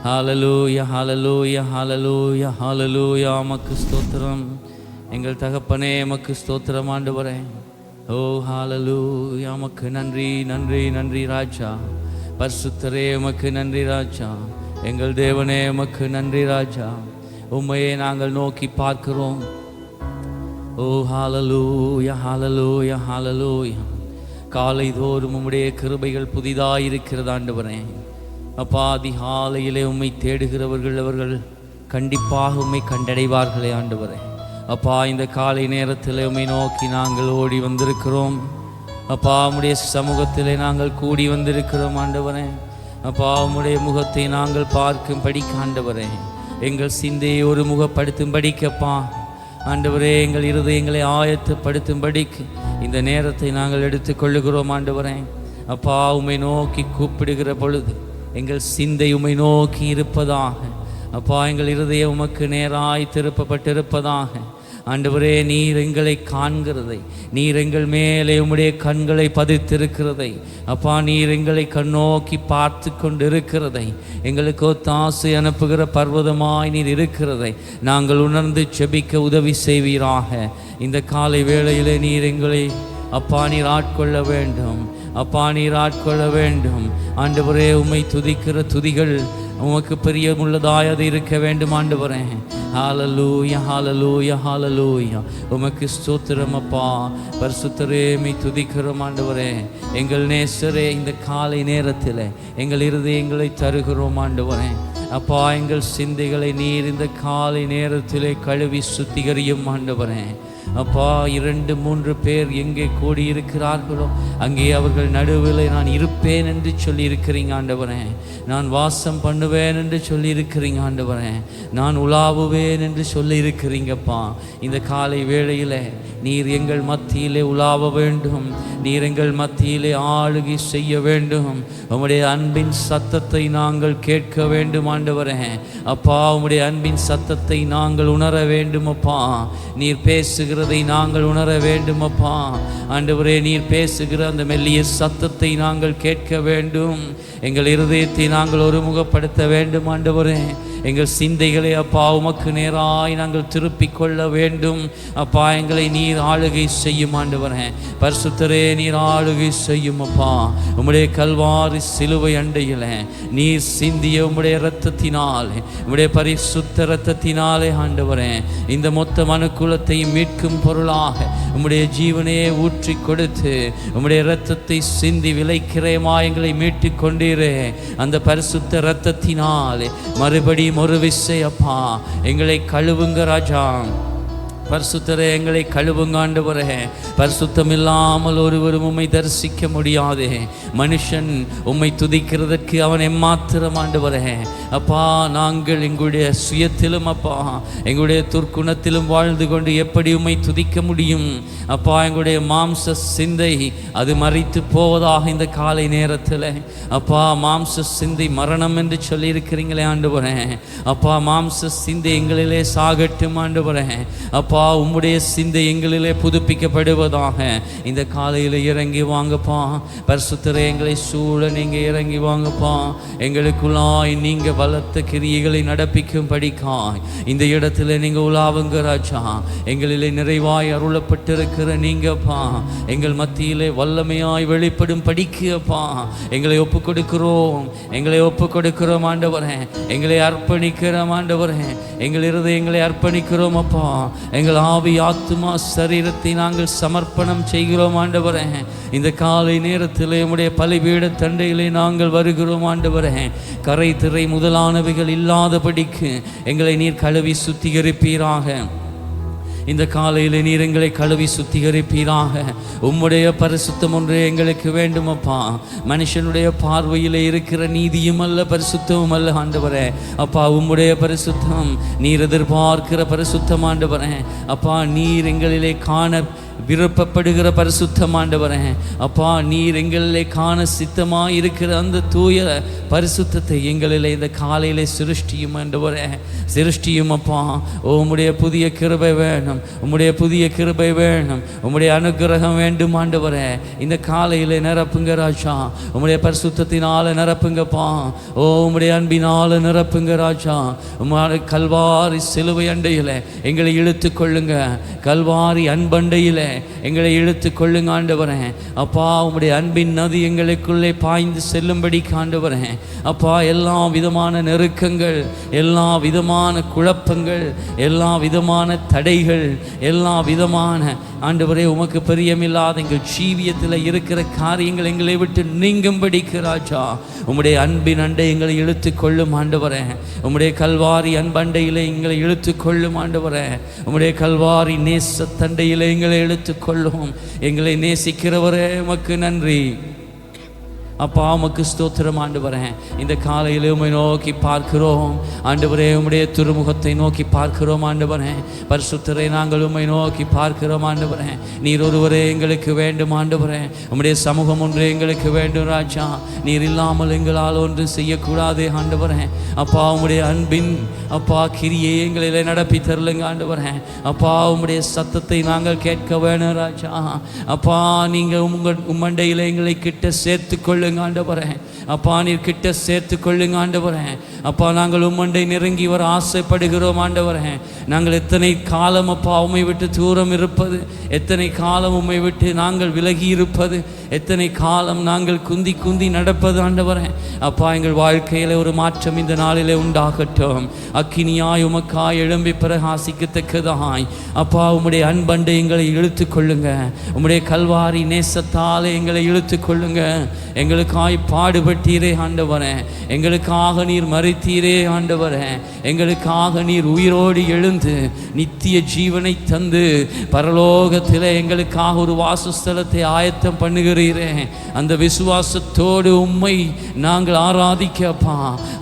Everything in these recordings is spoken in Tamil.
ஹalleluya ஹalleluya ஹalleluya ஹalleluya. உமக்கு ஸ்தோத்திரம் எங்கள் தகப்பனே, உமக்கு ஸ்தோத்திரம் ஆண்டவரே. ஓ ஹalleluya. உமக்கு நன்றி நன்றி நன்றி ராஜா. பரிசுத்தரே உமக்கு நன்றி ராஜா. எங்கள் தேவனே உமக்கு நன்றி ராஜா. உம்மையே நாங்கள் நோக்கி பார்க்கிறோம். ஓ ஹalleluya ஹalleluya ஹalleluya. காலை தோறும் உம்முடைய கிருபைகள் புதிதாயிருக்கிறது ஆண்டவரே. அப்பா, அதிகாலையிலே உம்மை தேடுகிறவர்கள் அவர்கள் கண்டிப்பாக உம்மை கண்டடைவார்களே ஆண்டவரே. அப்பா, இந்த காலை நேரத்தில் உம்மை நோக்கி நாங்கள் ஓடி வந்திருக்கிறோம். அப்பா, உம்முடைய சமூகத்திலே நாங்கள் கூடி வந்திருக்கிறோம் ஆண்டவரே. அப்பா, உம்முடைய முகத்தை நாங்கள் பார்க்கும் படிக்க ஆண்டவரே. எங்கள் சிந்தையை ஒரு முகப்படுத்தும் படிக்கப்பா ஆண்டவரே. எங்கள் இருதயங்களை ஆயத்தப்படுத்தும் படிக்கு இந்த நேரத்தை நாங்கள் எடுத்துக்கொள்ளுகிறோம் ஆண்டவரே. அப்பா, உம்மை நோக்கி கூப்பிடுகிற பொழுது எங்கள் சிந்தை உம்மை நோக்கி இருப்பதாக. அப்பா, எங்கள் இருதயம் உமக்கு நேராய் திருப்பப்பட்டிருப்பதாக ஆண்டவரே. நீர் எங்களை காண்கிறதை, நீர் எங்கள் மேலே உம்முடைய கண்களை பதித்திருக்கிறதை, அப்பா, நீர் எங்களை கண்ணோக்கி பார்த்து கொண்டு இருக்கிறதை, எங்களுக்கு ஒத்தாசை அனுப்புகிற பர்வதமாய் நீர் இருக்கிறதை நாங்கள் உணர்ந்து செபிக்க உதவி செய்வீராக. இந்த காலை வேளையிலே நீர் எங்களை அப்பா நீர் ஆட்கொள்ள வேண்டும். அப்பா, நீர் ஆட்கொள்ள வேண்டும் ஆண்டவரே. உம்மை துதிக்கிற துதிகள் உமக்கு பிரியமுள்ளதாய் அது இருக்க வேண்டும் ஆண்டவரே. ஹalleluya ஹalleluya ஹalleluya. உமக்கு ஸ்தோத்திரம் அப்பா. பரிசுத்தரே உம்மை துதிக்கிறோம் ஆண்டவரே. எங்கள் நேசரே, இந்த காலை நேரத்தில் எங்கள் இருதயங்களை தருகிறோம் ஆண்டவரே. அப்பா, எங்கள் சிந்தைகளை நீர் இந்த காலை நேரத்திலே கழுவி சுத்திகரியும் ஆண்டவரே. அப்பா, 2-3 பேர் எங்கே கூடியிருக்கிறார்களோ அங்கே அவர்கள் நடுவில் நான் இருப்பேன் என்று சொல்லி இருக்கிறீங்க ஆண்டவரே. நான் வாசம் பண்ணுவேன் என்று சொல்லி இருக்கிறீங்க ஆண்டவரே. நான் உலாவுவேன் என்று சொல்லி இருக்கிறீங்கப்பா. இந்த காலை வேளையில் நீர் எங்கள் மத்தியிலே உலாவ வேண்டும். நீர் எங்கள் மத்தியிலே ஆளுகை செய்ய வேண்டும். உம்முடைய அன்பின் சத்தத்தை நாங்கள் கேட்க வேண்டும் ஆண்டவரே. அப்பா, உம்முடைய அன்பின் சத்தத்தை நாங்கள் உணர வேண்டும் அப்பா. நீர் பேசுகிறதை நாங்கள் உணர வேண்டும் அப்பா ஆண்டவரே. நீர் பேசுகிற அந்த மெல்லிய சத்தத்தை நாங்கள் கேட்க வேண்டும். எங்கள் இருதயத்தை நாங்கள் ஒருமுகப்படுத்த வேண்டும் ஆண்டவரே. எங்கள் சிந்தைகளை அப்பா உமக்கு நேராய் நாங்கள் திருப்பிக் கொள்ள வேண்டும் அப்பா. எங்களை நீர் ஆளுகை செய்யும் ஆண்டவரே. பரிசுத்தரே, நீர் ஆளுகை செய்யும் அப்பா. உம்முடைய கல்வாரி சிலுவை அண்டையில் நீர் சிந்திய உம்முடைய இரத்தத்தினாலே, உம்முடைய பரிசுத்த இரத்தத்தினாலே ஆண்டவரே, இந்த மொத்த மனுக்குலத்தை மீட்கும் பொருளாக உம்முடைய ஜீவனையே ஊற்றி கொடுத்து உம்முடைய இரத்தத்தை சிந்தி விலைக்கிரயமா எங்களை மீட்டு கொண்டீரே. அந்த பரிசுத்த இரத்தத்தினாலே மறுபடியும் ஒரு விசை அப்பா எங்களை கழுவுங்க ராஜா. பரிசுத்தரே, எங்களை கழுவுங்க ஆண்டவரே. பரிசுத்தம் இல்லாமல் ஒருவரும் உம்மை தரிசிக்க முடியாதே. மனுஷன் உம்மை துதிக்கிறதற்கு அவன் எம்மாத்திரம் ஆண்டவரே. அப்பா, நாங்கள் எங்களுடைய சுயத்திலும் அப்பா எங்களுடைய துர்க்குணத்திலும் வாழ்ந்து கொண்டு எப்படி உம்மை துதிக்க முடியும் அப்பா. எங்களுடைய மாம்ச சிந்தை அது மறித்து போவதாக இந்த காலை நேரத்தில் அப்பா. மாம்ச சிந்தை மரணம் என்று சொல்லி இருக்கிறீங்களே ஆண்டவரே. அப்பா, மாம்ச சிந்தை எங்களிலே சாகட்டும் ஆண்டவரே. அப்பா, உம்முடைய சிந்தை எங்களிலே புதுப்பிக்கப்படுவதாக இந்த காலையில் இறங்கி வாங்கப்பா. பரிசுத்தரே, எங்களை சூழ நீங்க இறங்கி வாங்கப்பா. எங்களுக்குள்ளாய் நீங்க பலத்த கிரியைகளை நடப்பிக்கும் படிக்காய் இந்த இடத்துல நீங்க உலாவுங்க ராஜா. எங்களிலே நிறைவாய் அருளப்பட்டிருக்கிற நீங்கப்பா எங்கள் மத்தியிலே வல்லமையாய் வெளிப்படும் படிக்கப்பா எங்களை ஒப்பு கொடுக்கிறோம். எங்களை ஒப்பு கொடுக்கிறோம் ஆண்டவரே. எங்களை அர்ப்பணிக்கிறோம் ஆண்டவரே. எங்கள் இருதயங்களை அர்ப்பணிக்கிறோம் அப்பா. எங்கள் ஆவி ஆத்துமா சரீரத்தை நாங்கள் சமர்ப்பணம் செய்கிறோம் ஆண்டவரே. இந்த காலை நேரத்தில் உம்முடைய பலிபீட தண்டையிலே நாங்கள் வருகிறோம் ஆண்டவரே. கரை திரை முதலானவைகள் இல்லாதபடிக்கு எங்களை நீர் கழுவி சுத்திகரிப்பீராக. இந்த காலையில் நீர் எங்களை கழுவி சுத்திகரிப்பீராக. உம்முடைய பரிசுத்தம் ஒன்றே எங்களுக்கு வேண்டுமப்பா. மனுஷனுடைய பார்வையில் இருக்கிற நீதியும் அல்ல, பரிசுத்தமும் அல்ல ஆண்டவரே. அப்பா, உம்முடைய பரிசுத்தம் நீர் எதிர்பார்க்கிற பரிசுத்தம் ஆண்டவரே. அப்பா, நீர் எங்களிலே காண விருப்பப்படுகிற பரிசுத்தம் ஆண்டவரே. அப்பா, நீர் எங்களிலே காண சித்தமாக இருக்கிற அந்த தூய பரிசுத்தத்தை எங்களிலே இந்த காலையிலே சிருஷ்டியும் ஆண்டவரே, சிருஷ்டியும் அப்பா. உம்முடைய புதிய கிருபை வேணும், உம்முடைய புதிய கிருபை வேணும், உம்முடைய அனுக்கிரகம் வேண்டும் ஆண்டவரே. இந்த காலையிலே நிரப்புங்க ராஜா, உம்முடைய பரிசுத்தத்தினால நிரப்புங்கப்பா. உம்முடைய அன்பினால நிரப்புங்க ராஜா. உம்முடைய கல்வாரி சிலுவை அண்டையில் எங்களை இழுத்து கொள்ளுங்க, கல்வாரி அன்பண்டையில் எங்களை இழுத்து கொள்ளுங்க ஆண்டவரே. அப்பா, உம்முடைய அன்பின் நதி எங்களுக்குள்ளே பாய்ந்து செல்லும்படி ஆண்டவரே. அப்பா, எல்லா விதமான நெருக்கங்கள், எல்லா விதமான குழப்பங்கள், எல்லா விதமான தடைகள், எல்லா விதமான ஆண்டவரே உமக்கு பிரியமில்லாத எங்கள் ஜீவியத்தில் இருக்கிற காரியங்கள் எங்களை விட்டு நீங்கும்படிக்கு ராஜா உம்முடைய அன்பின் அண்டை எங்களை இழுத்து கொள்ளும் ஆண்டவரே. உம்முடைய கல்வாரி அன்பண்டையில் எங்களை இழுத்து கொள்ளும் ஆண்டவரே. உம்முடைய கல்வாரி நேச தண்டையில் எங்களை இழுத்து கொள்ளும். எங்களை நேசிக்கிறவரே உமக்கு நன்றி அப்பா. உமக்கு ஸ்தோத்திரம் ஆண்டவரே. இந்த காலையில் உம்மை நோக்கி பார்க்கிறோம் ஆண்டவரே, உம்முடைய திருமுகத்தை நோக்கி பார்க்கிறோம் ஆண்டவரே. பரிசுத்தரை நாங்கள் உம்மை நோக்கி பார்க்கிறோம் ஆண்டவரே. நீர் ஒருவரே எங்களுக்கு வேண்டும் ஆண்டவரே. உம்முடைய சமூகம் ஒன்று எங்களுக்கு வேண்டும் ராஜா. நீர் இல்லாமல் எங்களால் ஒன்று செய்யக்கூடாது ஆண்டவரே. அப்பா, உம்முடைய அன்பின் அப்பா கிரியை எங்களிலே நடப்பி தரலுங்க ஆண்டவரே. அப்பா, உம்முடைய சத்தத்தை நாங்கள் கேட்க வேணும் ராஜா. அப்பா, நீங்கள் உம்மண்டையில் எங்களை கிட்ட சேர்த்து கொள்ளுங்க ஆண்டவரே. அப்பா, நீர் கிட்ட சேர்த்து கொள்ளுங்க ஆண்டவரே. அப்பா, நாங்கள் உம்மண்டை நெருங்கி வர ஆசைப்படுகிறோம் ஆண்டவரே. நாங்கள் எத்தனை காலம் அப்பா உம்மை விட்டு தூரம் இருப்பது, எத்தனை காலம் உம்மை விட்டு நாங்கள் விலகி இருப்பது, எத்தனை காலம் நாங்கள் குந்தி குந்தி நடப்பது ஆண்டவரே. அப்பா, எங்கள் வாழ்க்கையில் ஒரு மாற்றம் இந்த நாளிலே உண்டாகட்டும். அக்கினியாய் உமக்காய் எழும்பி பிரகாசிக்கத்தக்கதாய் அப்பா உம்முடைய அன்பண்டை எங்களை இழுத்து கொள்ளுங்க. உம்முடைய கல்வாரி நேசத்தாலே எங்களை இழுத்து கொள்ளுங்க. எங்களுக்காய் பாடுபட்டீரே ஆண்டவரே, எங்களுக்காக நீர் மரித்தீரே ஆண்டவரே, எங்களுக்காக நீர் உயிரோடு எழுந்து நித்திய ஜீவனை தந்து பரலோகத்தில் எங்களுக்காக ஒரு வாசஸ்தலத்தை ஆயத்தம் பண்ணுகிறீரே. அந்த விசுவாசத்தோடு உம்மை நாங்கள் ஆராதிக்கப்பா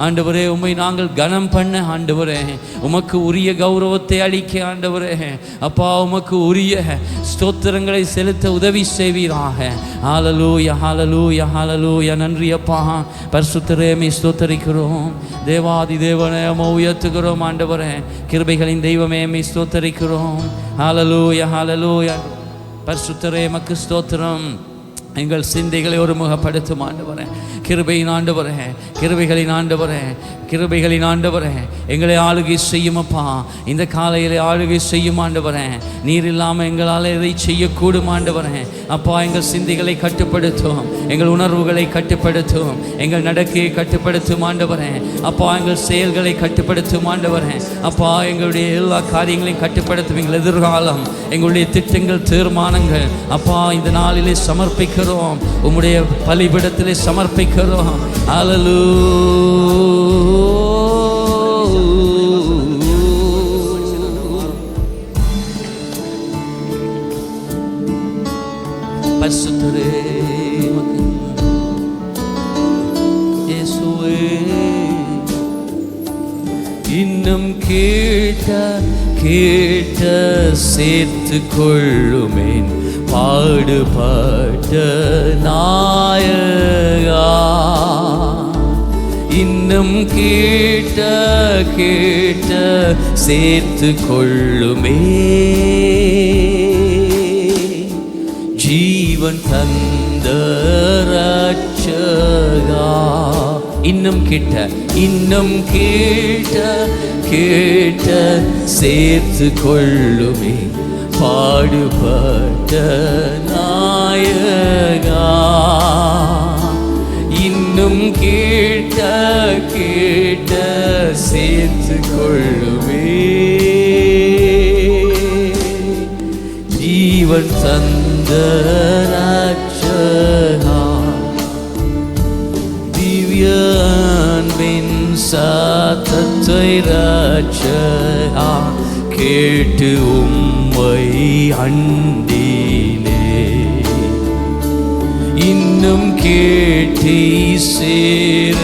ஆண்டவரே. உம்மை நாங்கள் கனம் பண்ண ஆண்டவரே, உமக்கு உரிய கௌரவத்தை அளிக்க ஆண்டவரே. அப்பா, உமக்கு உரிய ஸ்தோத்திரங்களை செலுத்த உதவி செய்வீராக. ஹல்லேலூயா, ஹல்லேலூயா, ஹல்லேலூயா. நன்றி அப்பா. பரிசுத்தரே, மே ஸ்தோத்தரிக்கிறோம். தேவாதி தேவனே, உயர்த்துகிறோம் ஆண்டவரே. கிருபைகளின் தெய்வமே, மே ஸ்தோத்தரிக்கிறோம். ஹல்லேலூயா, ஹல்லேலூயா. பரிசுத்தரே, மக்கு ஸ்தோத்திரம். எங்கள் சிந்தைகளை ஒருமுகப்படுத்தும் ஆண்டவரே. கிருபையின் ஆண்டவரே, கிருபைகளின் ஆண்டவரே, கிருபைகளின் ஆண்டவரே, எங்களை ஆளுகை செய்யும் அப்பா. இந்த காலையில் ஆளுகை செய்யும் ஆண்டவரே. நீர் இல்லாமல் எங்களால் எதை செய்யக்கூடும் ஆண்டவரே. அப்பா, எங்கள் சிந்தைகளை கட்டுப்படுத்தும், எங்கள் உணர்வுகளை கட்டுப்படுத்தும், எங்கள் நடக்கையை கட்டுப்படுத்தும் ஆண்டவரே. அப்பா, எங்கள் செயல்களை கட்டுப்படுத்தும் ஆண்டவரே. அப்பா, எங்களுடைய எல்லா காரியங்களையும் கட்டுப்படுத்தும். எங்கள் எதிர்காலம், எங்களுடைய திட்டங்கள், தீர்மானங்கள் அப்பா இந்த நாளிலே சமர்ப்பிக்கிறோம், உம்முடைய பலிபீடத்திலே சமர்ப்பிக்கிறோம். ஹல்லேலூயா. பரிசுத்தரே, இயேசுவே, இன்னும் கேட்ட கேட்ட சேர்த்து கொள்ளுமேன் பாடுபட்ட நாயகா. இன்னும் கேட்ட கேட்ட சேர்த்து கொள்ளுமே ஜீவன் தந்த ரட்சகா. இன்னும் கேட்ட கேட்ட சேர்த்து கொள்ளுமே பாடுபட்ட நாயகா. இன்னும் கேட்ட சேர்த்து கொள்ளுமே ஜீவன் தந்த ரட்சகா. திவ்ய அன்பின் சத்தத்தை ரட்சகா கேட்டு உம்மை அண்டினே. இன்னும் கேட்டி சேர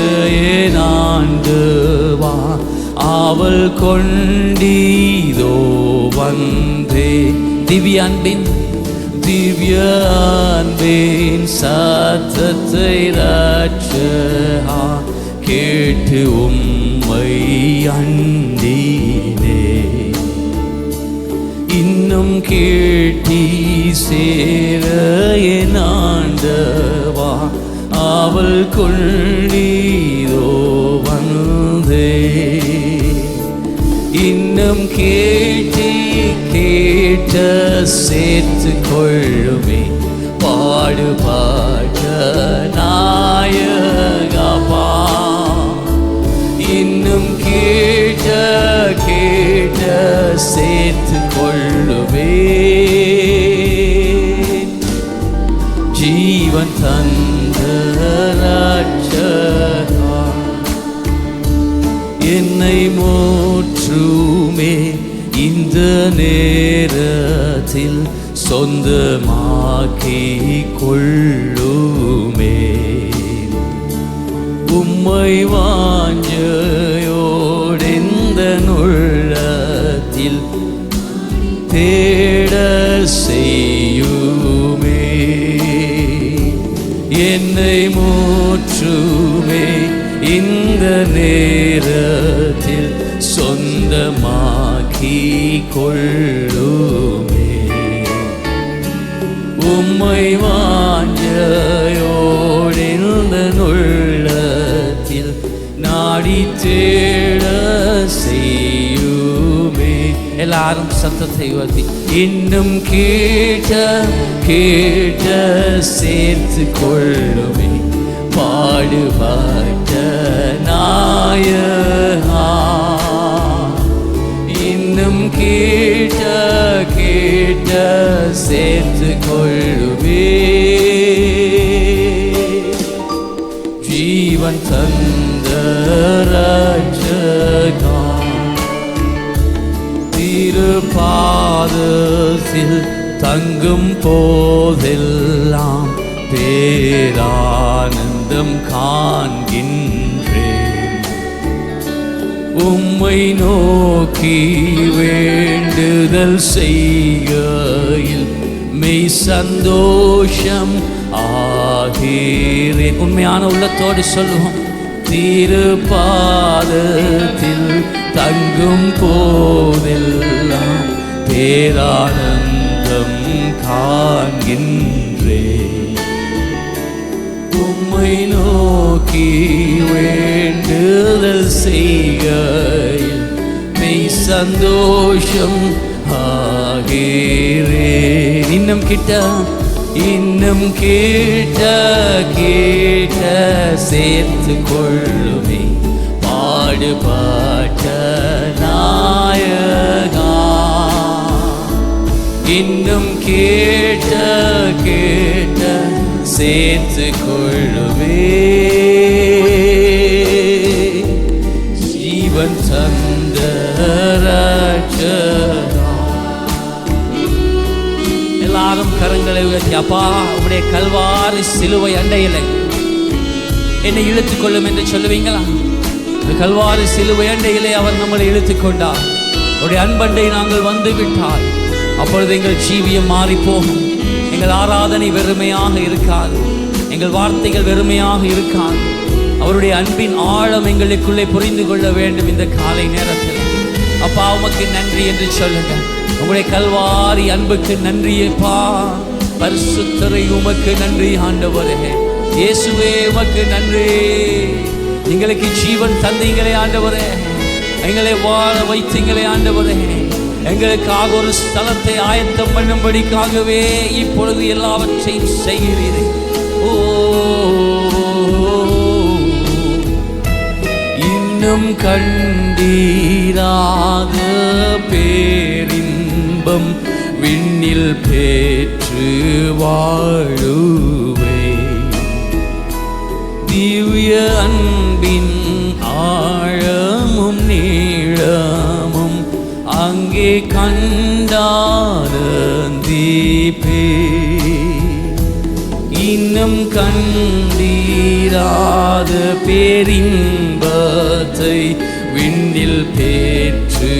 ஆண்டவா ஆவல் கொண்டீதோ வந்தே. திவ்ய அன்பின் திவ்ய அன்பின் சத்தத்தை ரட்சகா கேட்டு உம்மை அண்டினே. இன்னும் கேட்டி சேர என் ஆண்டவா அவள் கொள்ளீரோ வந்தே. இன்னும் கேட்டி கேட்ட சேர்த்து கொள்ளுமே பாடுபாட்ட நாயகப்பா. இன்னும் கேட்ட கேட்ட சேர்த்து கொள்ளுமே ஜீவன் தந்த ரட்சகா. என்னை மூற்றுமே இந்த நேரத்தில் சொந்தமாக்கி கொள்ளுமே. உம்மை வாஞ்சையோடெந்த உள்ளத்தில் தேட செய்யுமே. என்னை மூற்றுமே இந்த நேரத்தில் சொந்தமாக்கி கொள்ளுமே. உம்மை வாஞ்சையோடெந்த உள்ளத்தில் நாடி தேட செய்யுமே. எல்லாரும் சத்தத்தை உயர்த்தி இன்னும் கேட்ட கேட்ட சேர்த்து கொள்ளுமே பாடுபாட்ட நாயகா. இன்னும் கேட்ட கேட்ட சேர்த்து கொள்ளுமே ஜீவன் தந்த ரட்சகா. திருப்பாதத்தில் தங்கும் போதெல்லாம் பேரானந்தம் காண்கின்றேன். உம்மை நோக்கி வேண்டுதல் செய்கையில் மெய் சந்தோஷம் ஆகிறேன். உண்மையான உள்ளத்தோடு சொல்லுவோம். திருப்பாதத்தில் தங்கும் போதெல்லாம் பேரானந்தம் காண்கின்றேன். உம்மை நோக்கி வேண்டுதல் செய்கையில் மெய் சந்தோஷம் ஆகிறேன். இன்னும் கிட்ட இன்னும் கேட்ட கேட்ட சேர்த்து கொள்ளுமே பாடுபாட்ட நாயகா. இன்னும் கேட்ட கேட்ட சேர்த்து கொள்ளுமே ஜீவன் தந்த ரட்சகா. எல்லாரும் கரங்களை உயர்த்தி அப்பா உடைய கல்வாரி சிலுவை அண்டையிலே என்னை இழுத்துக் கொள்ளும் என்று சொல்லுவீங்களா? கல்வாரி சிலுவை அண்டையிலே அவர் நம்மளை இழுத்துக் கொண்டார். அவருடைய அன்பண்டை நாங்கள் வந்து விட்டால் அப்பொழுது எங்கள் ஜீவியம் மாறி போகும். எங்கள் ஆராதனை வெறுமையாக இருக்காது, எங்கள் வார்த்தைகள் வெறுமையாக இருக்காது. அவருடைய அன்பின் ஆழம் எங்களுக்குள்ளே புரிந்து கொள்ள வேண்டும். இந்த காலை நேரத்தில் அப்பா உமக்கு நன்றி என்று சொல்லுங்க. உங்களுடைய கல்வாரி அன்புக்கு நன்றியப்பா. பரிசுத்தரை உமக்கு நன்றி ஆண்டவரே. இயேசுவே உமக்கு நன்றி. எங்களுக்கு ஜீவன் தந்தீங்களே ஆண்டவரே. எங்களை வாழ வைத்தீங்களே ஆண்டவரே. எங்களுக்காக ஒரு ஸ்தலத்தை ஆயத்தம் பண்ணும்படிக்காகவே இப்பொழுது எல்லாவற்றையும் செய்கிறீரே. ஓ இன்னும் கண்டீராத பேரின்பம் விண்ணில் பெற்று வாழுவே. திவ்ய அன்பின் ஆழமும் நீளமும் அங்கே கண்டானந்திப்பே. இன்னும் கண்டீராத பேரின்பத்தை விண்ணில் பெற்று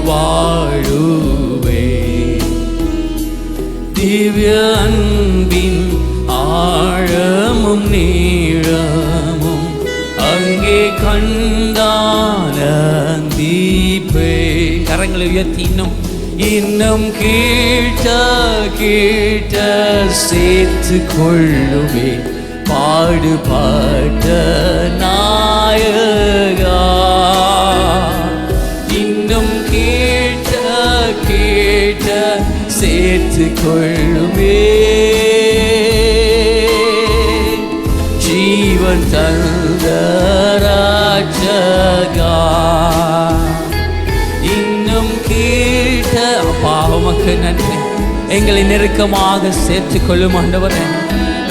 வாழுவே. திவ்ய அன்பின் ஆழமும் நீளமும் அங்கே கண்டானந்தீப்பே. கரங்களை உயர்த்தி இன்னும் கேட்ட கேட்ட சேர்த்து கொள்ளுவே பாடுபாட்ட நாயகா. இன்னும் கேட்ட கேட்ட சேர்த்து கொள்ளுவே ஜீவன் தந்த ராஜகா. இன்னும் கேட்ட அப்பா உமக்கு நன்றி. எங்களை நெருக்கமாக சேர்த்துக் கொள்ளும் ஆண்டவரே.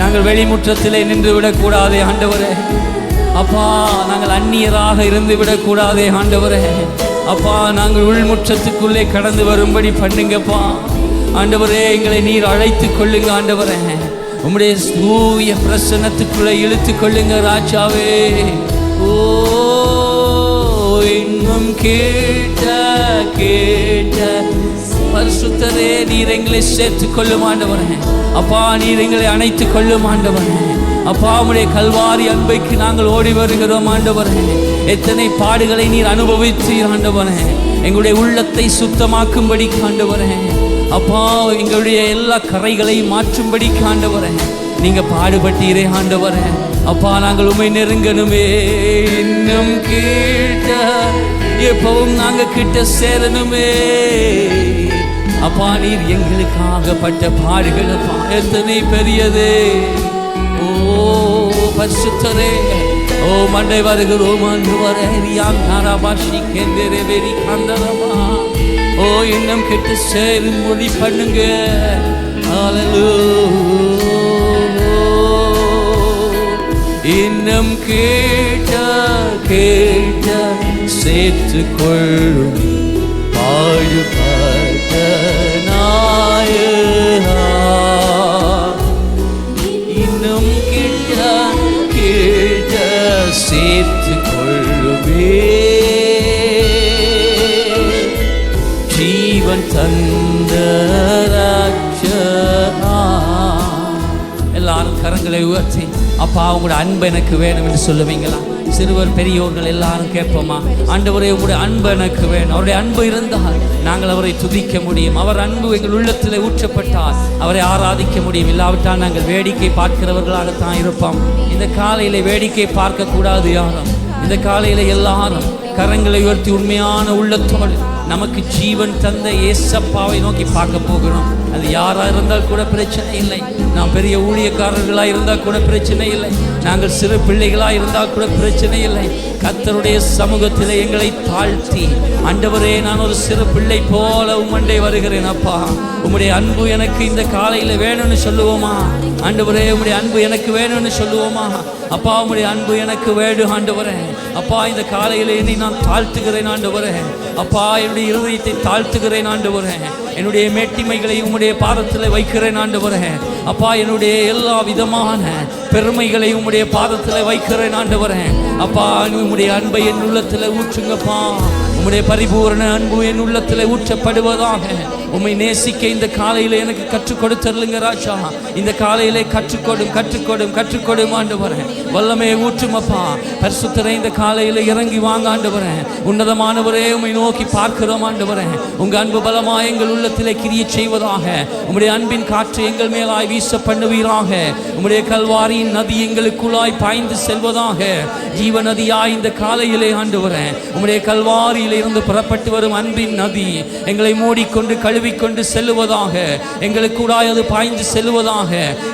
நாங்கள் வெளிமுற்றத்திலே நின்று விடக்கூடாதே ஆண்டவரே. அப்பா நாங்கள் அந்நியராக இருந்து விடக்கூடாதே ஆண்டவரே. அப்பா நாங்கள் உள்முற்றத்துக்குள்ளே கடந்து வரும்படி பண்ணுங்கப்பா ஆண்டவரே. எங்களை நீர் அழைத்து கொள்ளுங்க ஆண்டவரே. உம்முடைய தூய பிரசன்னத்துக்குள்ளே இழுத்து கொள்ளுங்க ராஜாவே. ஓ இன்னும் கேட்ட கேட்ட பரிசுத்தரே நீர் எங்களை சேர்த்துக் கொள்ளும் ஆண்டவரே. அப்பா நீர் எங்களை அணைத்துக் கொள்ளும் ஆண்டவரே. அப்பா உம்முடைய கல்வாரி அன்பைக்கு நாங்கள் ஓடி வருகிறோம் ஆண்டவரே. எத்தனை பாடுகளை நீர் அனுபவித்தீர் ஆண்டவரே. எங்களுடைய உள்ளத்தை சுத்தமாக்கும்படி ஆண்டவரே. அப்பா எங்களுடைய எல்லா கரைகளையும் மாற்றும்படி ஆண்டவரே நீங்க பாடுபட்டீரே ஆண்டவரே. அப்பா நாங்கள் உம்மை நெருங்கணுமே. இன்னும் கேட்ட எப்பவும் நாங்க கிட்ட சேரணுமே. அப்பா நீர் எங்களுக்காக பட்ட பாடுகள் அப்பா எத்தனை பெரியது. ஓ பரிசுத்தரே ஓ மண்டை வருகிறோம் ஆண்டவரே. ரியாந்தாராபாஷி கேந்தரே வெரி காந்தரமா. ஓ இன்னும் கிட்ட சேரும்படி பண்ணுங்க. ஹல்லேலூயா. இன்னும் கேட்ட கேட்ட சேர்த்துக் கொள்ளும் பாடுபட்ட நாயகா. இன்னும் கேட்ட கேட்ட சேர்த்துக் கொள்ளுமே ஜீவன் தந்த ராஜா. எல்லாரும் கரங்களை உயர்த்தி அப்பா உங்களுடைய அன்பு எனக்கு வேணும் என்று சொல்லுவீங்களா? சிறுவர் பெரியோர்கள் எல்லாரும் கேட்போமா? ஆண்டவரே உங்களுடைய அன்பு எனக்கு வேணும். அவருடைய அன்பு இருந்தால் நாங்கள் அவரை துதிக்க முடியும். அவர் அன்பு எங்கள் உள்ளத்தில் ஊற்றப்பட்டால் அவரை ஆராதிக்க முடியும். இல்லாவிட்டால் நாங்கள் வேடிக்கை பார்க்கிறவர்களாகத்தான் இருப்போம். இந்த காலையில் வேடிக்கை பார்க்கக்கூடாது யாரும். இந்த காலையில் எல்லாரும் கரங்களை உயர்த்தி உண்மையான உள்ளத்தோடு நமக்கு ஜீவன் தந்த ஏசப்பாவை நோக்கி பார்க்க போகிறோம். அது யாராக இருந்தால் கூட பிரச்சனை இல்லை. நாம் பெரிய ஊழியக்காரர்களாக இருந்தால் கூட பிரச்சனை இல்லை. நாங்கள் சிறு பிள்ளைகளாக இருந்தால் கூட பிரச்சனை இல்லை. கர்த்தருடைய சமூகத்தில் எங்களை தாழ்த்தி ஆண்டவரே நான் ஒரு சிறு பிள்ளை போல உம்மண்டை வருகிறேன் அப்பா. உம்முடைய அன்பு எனக்கு இந்த காலையில் வேணும்னு சொல்லுவோமா? ஆண்டவரே உம்முடைய அன்பு எனக்கு வேணும்னு சொல்லுவோமா? அப்பா உம்முடைய அன்பு எனக்கு வேணும் ஆண்டவரே. அப்பா இந்த காலையில் என்னை நான் தாழ்த்துகிறேன் ஆண்டவரே. அப்பா என்னுடைய இருதயத்தை தாழ்த்துகிறேன் ஆண்டவரே. என்னுடைய மேட்டிமைகளை உம்முடைய பாதத்தில் வைக்கிறேன் ஆண்டவரே. அப்பா என்னுடைய எல்லா விதமான பெருமைகளை உம்முடைய பாதத்தில் வைக்கிறேன் ஆண்டவரே. அப்பா உம்முடைய அன்பை என் உள்ளத்தில் ஊற்றுங்கப்பா. உம்முடைய பரிபூரண அன்பு என் உள்ளத்தில் ஊற்றப்படுவதாக. உம்மை நேசிக்க இந்த காலையில் எனக்கு கற்றுக் கொடுத்தருளுங்க ராஜா. இந்த காலையிலே கற்றுக்கொடும் ஆண்டவரே. வல்லமே ஊற்றுமப்பா. பரிசுத்தரே இந்த காலையில் இறங்கி வாங்க ஆண்டவரே. உன்னதமானவரே உம்மை நோக்கி பார்க்கிறோம் ஆண்டவரே. உங்க அன்பு பலமாய் எங்கள் உள்ளத்திலே கிரியை செய்வதாக. உம்முடைய அன்பின் காற்று எங்கள் மேலாய் வீச பண்ணுவீராக. உம்முடைய கல்வாரியின் நதி எங்களுக்குள்ளாய் பாய்ந்து செல்வதாக. ஜீவ நதியாய் இந்த காலையிலே ஆண்டவரே உம்முடைய கல்வாரியில் இருந்து புறப்பட்டு வரும் அன்பின் நதி எங்களை மூடிக்கொண்டு கழுவிக்கொண்டு செல்லுவதாக. எங்களுக்குள்ளாய் அது பாய்ந்து செல்லுவதாக.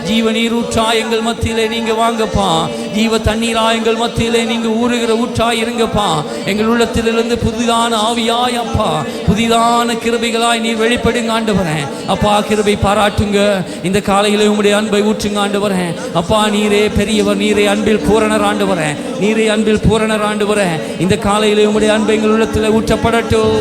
ஜீவ நீரூற்றாய் எங்கள் மத்தியிலே நீங்க வாங்கப்பா. ஜீவ தண்ணீரா எங்கள் மத்தியிலே நீங்க ஊறுகிற ஊற்றாய் இருங்கப்பா. எங்கள் உள்ளத்திலிருந்து புதிதான ஆவியாய் அப்பா புதிதான கிருபைகளாய் நீர் வெளிப்படுங்க ஆண்டவரே. அப்பா கிருபை பாராட்டுங்க. இந்த காலையிலே உம்முடைய அன்பை ஊற்றுங்க ஆண்டவரே. அப்பா நீரே பெரியவர். நீரே அன்பில் பூரணர் ஆண்டவரே. நீரே அன்பில் பூரணர் ஆண்டவரே. இந்த காலையிலே உம்முடைய அன்பை எங்கள் உள்ளத்தில் ஊற்றப்படட்டும்.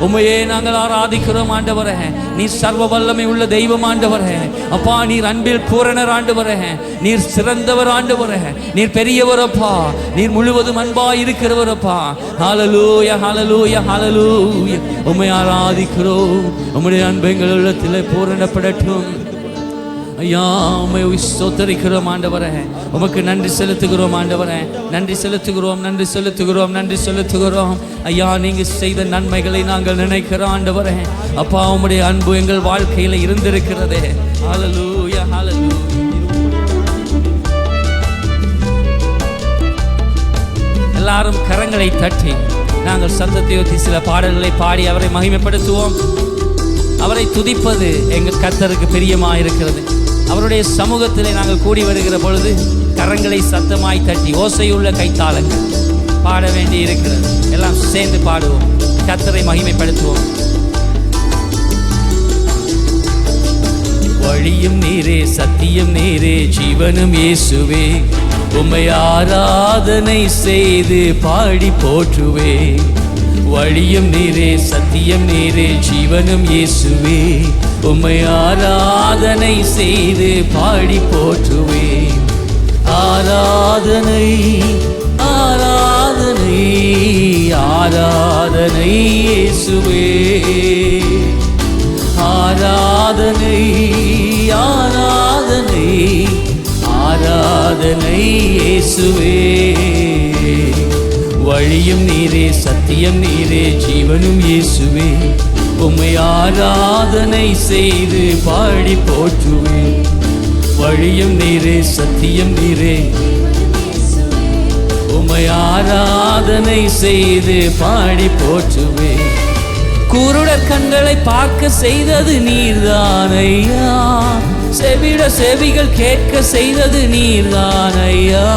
உம்மையே நாங்கள் ஆராதிக்கிறோம் ஆண்டவரே. நீர் சர்வ வல்லமை உள்ள தெய்வம் ஆண்டவரே. அப்பா நீர் அன்பில் பூரணர் ஆண்டவரே. நீர் சிறந்தவர் ஆண்டவரே. நீர் பெரியவரப்பா. நீர் முழுவதும் அன்பாய் இருக்கிறவரப்பா. ஹல்லேலூயா ஹல்லேலூயா ஹல்லேலூயா. உம்மை ஆராதிக்கிறோம். உம்முடைய அன்பு எங்கள் உள்ளத்தில் பூரணப்படட்டும். ஐயா உம்மை ஸ்தோத்திரிக்கிறோம் ஆண்டவரே. உமக்கு நன்றி செலுத்துகிறோம் ஆண்டவரே. நன்றி செலுத்துகிறோம், நன்றி செலுத்துகிறோம், நன்றி செலுத்துகிறோம். ஐயா நீங்க செய்த நன்மைகளை நாங்கள் நினைக்கிறோம் ஆண்டவரே. அப்பா உம்முடைய அன்பு எங்கள் வாழ்க்கையில இருந்திருக்கிறதே. ஹல்லேலூயா, ஹல்லேலூயா. எல்லாரும் கரங்களை தட்டி நாங்கள் சத்தத்தை உயர்த்தி சில பாடல்களை பாடி அவரை மகிமைப்படுத்துவோம். அவரை துதிப்பது எங்கள் கர்த்தருக்கு பிரியமாக இருக்கிறது. அவருடைய சமூகத்திலே நாங்கள் கூடி வருகிற பொழுது கரங்களை சத்தமாய் தட்டி ஓசையுள்ள கைத்தாளங்கள் பாட வேண்டி இருக்கிறது. எல்லாம் சேர்ந்து பாடுவோம், கர்த்தரை மகிமைப்படுத்துவோம். வழியும் நீரே, சத்தியம் நீரே, ஜீவனும் இயேசுவே, உம்மை ஆராதனை செய்து பாடி போற்றுவே. வழியும் நீரே, சத்தியம் நீரே, ஜீவனும் இயேசுவே, உம்மை ஆராதனை செய்து பாடி போற்றுவே. ஆராதனை ஆராதனை ஆராதனை இயேசுவே, ஆராதனை ஆராதனை ஆராதனை இயேசுவே. வழியும் நீரே, சத்தியம் நீரே, ஜீவனும் இயேசுவே, உம்மை ஆராதனை செய்து பாடி போற்றுவே. வழியும் நீரே, சத்தியம் நீரே, உம்மை ஆராதனை செய்து பாடி போற்றுவே. குருடர் கண்களை பார்க்க செய்தது நீர்தானையா, செவிட செவிகள் கேட்க செய்தது நீர்தானையா.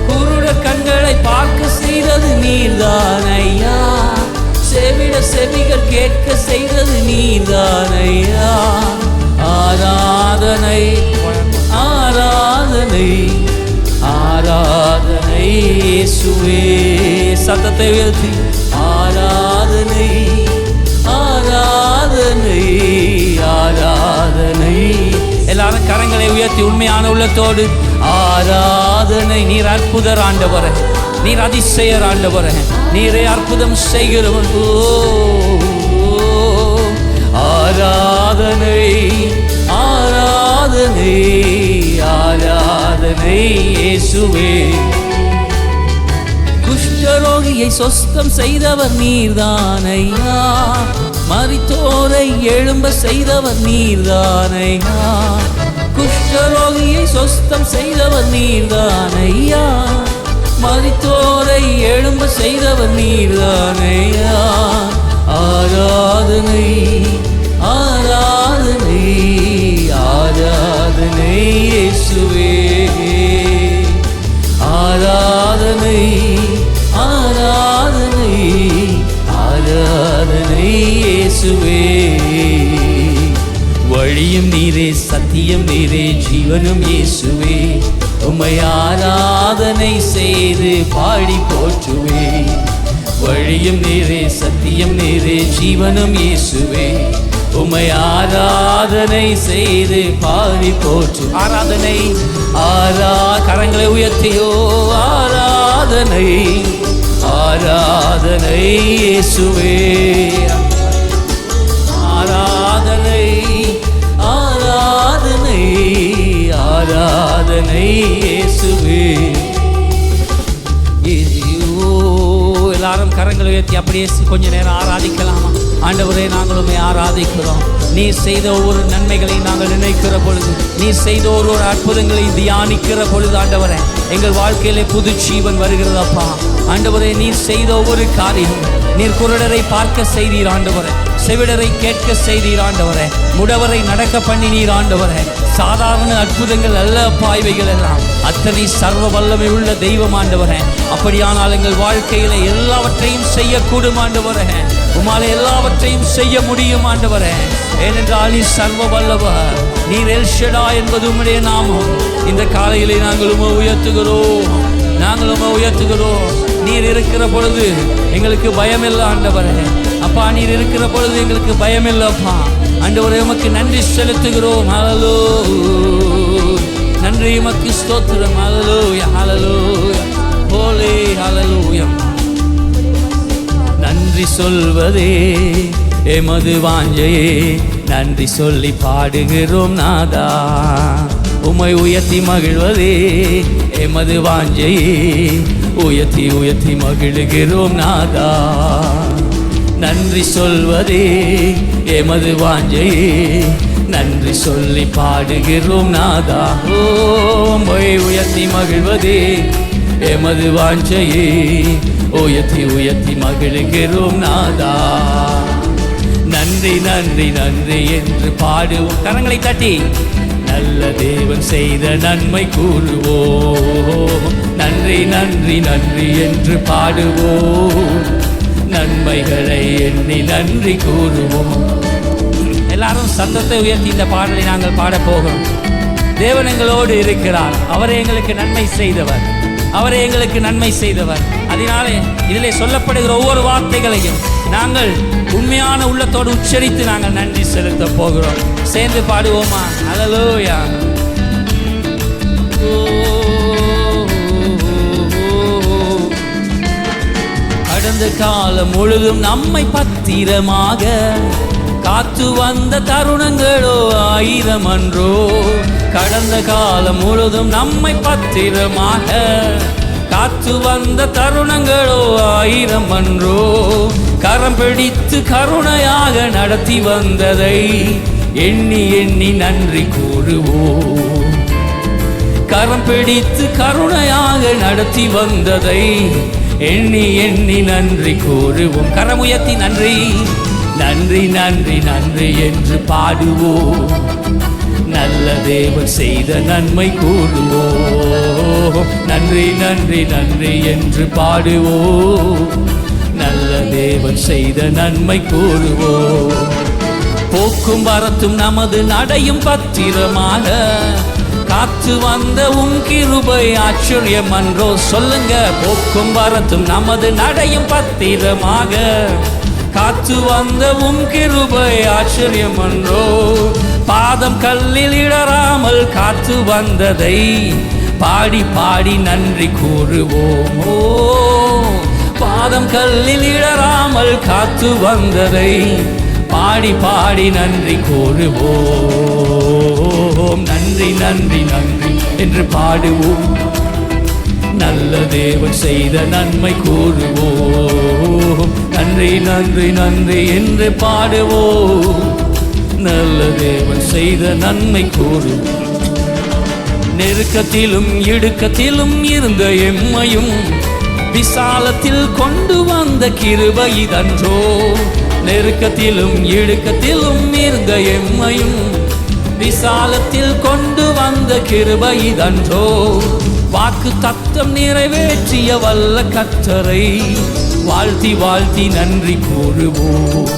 குருடர் கண்களை பார்க்க செய்தது நீர்தானையா, செவிட செவிகள் கேட்க செய்தது நீர்தானையா. ஆராதனை ஆராதனை ஆராதனை இயேசுவே. சத்தத்தை உயர்த்தி ஆராதனை ஆராதனை ஆராதனை. எல்லாரும் கரங்களை உயர்த்தி உண்மையான உள்ளத்தோடு ஆராதனை. நீர் அற்புதர் ஆண்டவரே, நீர் அதிசயர் ஆண்டவரே, நீரே அற்புதம் செய்கிறவர். ஆராதனை ஆராதனை ஆராதனை இயேசுவே. குஷ்டரோகியை சொஸ்தம் செய்தவர் நீர்தானையா, மரித்தோரை எழும்ப செய்தவர் நீர்தானையா. குஷ்டரோகியை சொஸ்தம் செய்தவர் நீர்தானையா, மரித்தோரை எழும்ப செய்தவர் நீர்தானையா. ஆராதனை ஆராதனை ஆராதனை இயேசுவே. ஆராதனை ஆராதனை ஆராதனை இயேசுவே. வழியும் நீரே, சத்தியம் நீரே, ஜீவனும் இயேசுவே, உம்மை ஆராதனை செய்து பாடி போற்றுவே. வழியும் நீரே, சத்தியம் நீரே, ஜீவனும் இயேசுவே, உம்மை ஆராதனை செய்து பாடி போற்று. ஆராதனை கரங்களை உயர்த்தியோ ஆராதனை ஆராதனை இயேசுவே. ஆராதனை ஆராதனை ஆராதனை இயேசுவே. எல்லாரும் கரங்களை உயர்த்தி அப்படியே கொஞ்ச நேரம் ஆராதிக்கலாமா? ஆண்டவரே, நாங்களுமே ஆராதிக்கிறோம். நீ செய்த ஒவ்வொரு நன்மைகளை நாங்கள் நினைக்கிற பொழுது, நீ செய்த ஒரு அற்புதங்களை தியானிக்கிற பொழுது ஆண்டவரே, எங்கள் வாழ்க்கையிலே புது ஜீவன் வருகிறதப்பா. ஆண்டவரே, நீர் செய்த ஒவ்வொரு காரியம், நீர் குருடரை பார்க்க செய்தீர் ஆண்டவரே, செவிடரை கேட்க செய்தீர் ஆண்டவரே, முடவரை நடக்க பண்ணி நீர் ஆண்டவரே. சாதாரண அற்புதங்கள் அல்ல பாய்வைகள் எல்லாம், அத்தனை சர்வ வல்லமை உள்ள தெய்வம் ஆண்டவரே. அப்படியானால் எங்கள் வாழ்க்கையில எல்லாவற்றையும் செய்யக்கூடும் ஆண்டவரே. உமாலே எல்லாவற்றையும் செய்ய முடியும் ஆண்டவரே. ஏனென்றால் நீ சர்வ வல்லவர், நீர் எல் ஷடாய் என்பது உம்முடைய நாமம். இந்த காலையிலே நாங்கள் உம்மை உயர்த்துகிறோம், நாங்கள் உம்மை உயர்த்துகிறோம். நீர் இருக்கிற பொழுது எங்களுக்கு பயம் இல்லை ஆண்டவரே. அப்பா, நீர் இருக்கிற பொழுது எங்களுக்கு பயம் இல்லப்பா. ஆண்டவரே, உமக்கு நன்றி செலுத்துகிறோம். ஹல்லேலூயா, நன்றி உமக்கு ஸ்தோத்திரம். ஹல்லேலூயா, ஹல்லேலூயா, ஹோலே ஹல்லேலூயா. நன்றி சொல்வதே எமது வாஞ்சையே, நன்றி சொல்லி பாடுகிறோம் நாதா. உம்மை உயர்த்தி மகிழ்வதே எமது வாஞ்சையே, உயர்த்தி உயர்த்தி மகிழ்கிறோம் நாதா. நன்றி சொல்வதே எமது வாஞ்சையே, நன்றி சொல்லி பாடுகிறோம் நாதா. உம்மை உயர்த்தி மகிழ்வதே எமது வாஞ்சையே, உயர்த்தி உயர்த்தி மகிழ்கிறோம் நாதா. நன்றி நன்றி நன்றி என்று பாடுவோம். கரங்களை தட்டி நல்ல தேவன் செய்த நன்மை கூறுவோம். நன்றி நன்றி நன்றி என்று பாடுவோம். நன்மைகளை எண்ணி நன்றி கூறுவோம். எல்லாரும் சத்தத்தை உயர்த்தி இந்த பாடலை நாங்கள் பாடப்போகிறோம். தேவன் எங்களோடு இருக்கிறார். அவரே எங்களுக்கு நன்மை செய்தவர், அவரே எங்களுக்கு நன்மை செய்தவர். அதனாலே இதிலே சொல்லப்படுகிற ஒவ்வொரு வார்த்தைகளையும் நாங்கள் உண்மையான உள்ளத்தோடு உச்சரித்து நாங்கள் நன்றி செலுத்த போகிறோம். சேர்ந்து பாடுவோமா? அல்லேலூயா. கடந்த காலம் முழுதும் நம்மை பத்திரமாக காத்து வந்த தருணங்களோ 1000 அன்றோ. கடந்த காலம் முழுதும் நம்மை பத்திரமாக காத்து வந்த தருணங்களோ 1000 அன்றோ. கரம் பிடித்து கருணையாக நடத்தி வந்ததை எண்ணி எண்ணி நன்றி கூறுவோம். கரம் பிடித்து கருணையாக நடத்தி வந்ததை எண்ணி எண்ணி நன்றி கூறுவோம். கரம் உயர்த்தி நன்றி நன்றி நன்றி நன்றி என்று பாடுவோம். நல்ல தேவன் செய்த நன்மை கூறுவோம். நன்றி நன்றி நன்றி என்று பாடுவோம். நல்ல தேவன் செய்த நன்மை கூறுவோம். போக்கும் வரத்தும் நமது நடையும் பத்திரமாக காத்து வந்த உம் கிருபை ஆச்சரியம் அன்றோ. சொல்லுங்க, போக்கும் வரத்தும் நமது நடையும் பத்திரமாக காத்து வந்த உம் கிருபை ஆச்சரியம் அன்றோ. பாதம் கல்லில் இடராமல் காத்து வந்ததை பாடி பாடி நன்றி கூறுவோம். ஓ, பாதம் கல்லில் இடராமல் காத்து வந்ததை பாடி பாடி நன்றி கூறுவோம். நன்றி நன்றி நன்றி என்று பாடுவோம். நல்ல தேவன் செய்த நன்மை கூறுவோம். நன்றி நன்றி நன்றி என்று பாடுவோம். நல்ல தேவன் செய்த நன்மை கூறுவோம். நெருக்கத்திலும் இடுக்கத்திலும் இருந்த எம்மையும் விசாலத்தில் கொண்டு வந்த கிருபை இதன்றோ. நெருக்கத்திலும் இடுக்கத்திலும் இருந்த எம்மையும் விசாலத்தில் கொண்டு வந்த கிருபை இதன்றோ. வாக்கு தத்தம் நிறைவேற்றிய வல்ல கர்த்தரை வாழ்த்தி வாழ்த்தி நன்றி கூறுவோம்.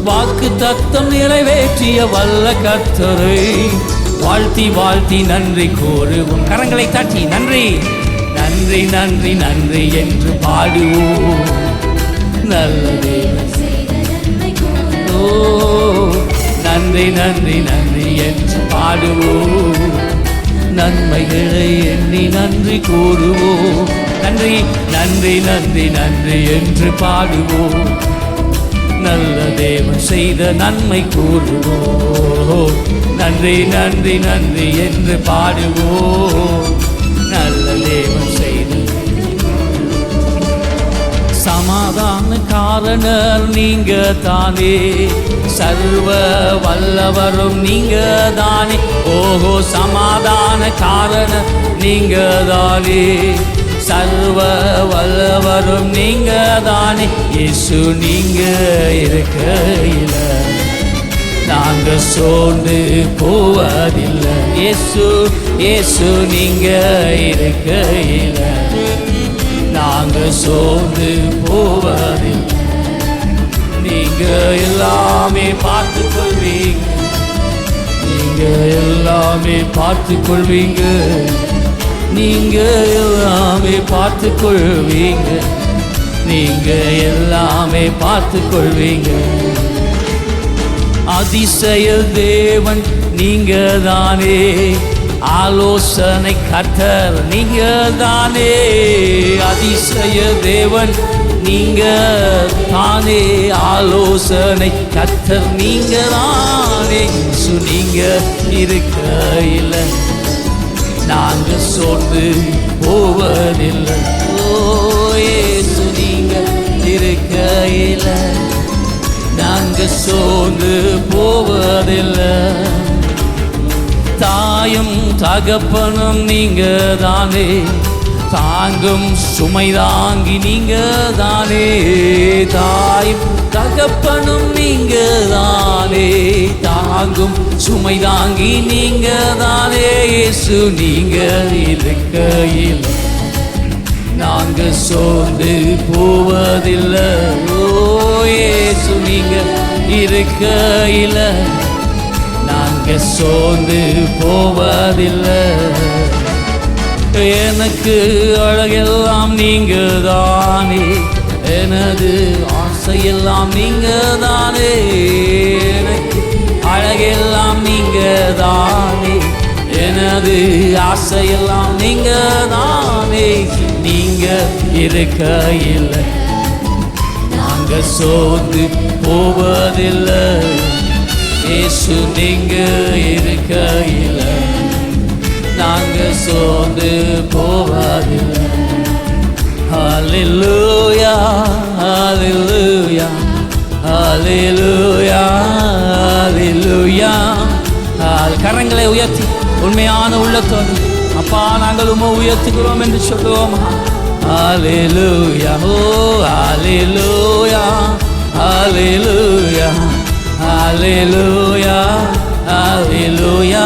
வாக்கு தத்தம் நிறைவேற்றிய வல்ல கர்த்தரை வாழ்த்தி வாழ்த்தி நன்றி கூறுவோம். கரங்களை தட்டி நன்றி நன்றி நன்றி நன்றி என்று பாடுவோம். நல்ல தேவன் ஓ, நன்றி நன்றி நன்றி என்று பாடுவோம். நன்மைகளை எண்ணி நன்றி கூறுவோம். நன்றி நன்றி நன்றி நன்றி என்று பாடுவோம். நல்ல தேவன் செய்த நன்மை கூறுவோம். நன்றி நன்றி நன்றி என்று பாடுவோம். நல்ல தேவன் செய்த சமாதான காரணர் நீங்க தானே, சர்வ வல்லவரும் நீங்க தானே. ஓஹோ, சமாதான காரணர் நீங்க தானே, சர்வ வல்லவரும் நீங்க தானே. இயேசு நீங்க இருக்கையில நாங்க சோர்ந்து போவதில்லை. இயேசு இயேசு நீங்க இருக்கையில நாங்க சோர்ந்து போவதில்லை. நீங்க எல்லாமே பார்த்து கொள்வீங்க, நீங்க எல்லாமே பார்த்து கொள்வீங்க, நீங்க எல்லாமே பார்த்து கொள்வீங்க, நீங்க எல்லாமே பார்த்து கொள்வீங்க. அதிசய தேவன் நீங்க தானே, ஆலோசனை கர்த்தர் நீங்க தானே. அதிசய தேவன் நீங்க தானே ஆலோசனை கர்த்தர் நீங்க தானே நீங்க இருக்கையில் நாங்க சோர்ந்து போவதில்லை. ஓ இயேசு நீங்க இருக்கையில் நாங்க சோர்ந்து போவதில்லை. தாயும் தகப்பனும் நீங்க தானே தாங்கும் சுமை தாங்கி நீங்க தானே. தாயும் தகப்பனும் நீங்க தானே தாங்கும் சுமை தாங்கி நீங்க தானே. இயேசு நீங்க இருக்கையில் நாங்க சோர்ந்து போவதில்லை. ஓ இயேசு நீங்க இருக்கையில் நாங்க சோர்ந்து போவதில்லை. எனக்கு அழகெல்லாம் நீங்க தானே எனது ஆசையெல்லாம் நீங்க தானே. எனக்கு அழகெல்லாம் நீங்க தானே எனது ஆசையெல்லாம் நீங்க தானே. நீங்க இருக்கையில் நாங்க சோர்ந்து போவதில்லை. இயேசு நீங்க இருக்கையில் நாங்க சோர்ந்து போவதில்லை. ஹல்லேலூயா ஹல்லேலூயா ஹல்லேலூயா ஹல்லேலூயா. கரங்களை உயர்த்தி உண்மையான உள்ளத்தோடு அப்பா நாங்கள் உம்மை உயர்த்துகிறோம் என்று சொல்லுவோம். ஹல்லேலூயா ஓ ஹல்லேலூயா ஹல்லேலூயா ஹல்லேலூயா ஹல்லேலூயா.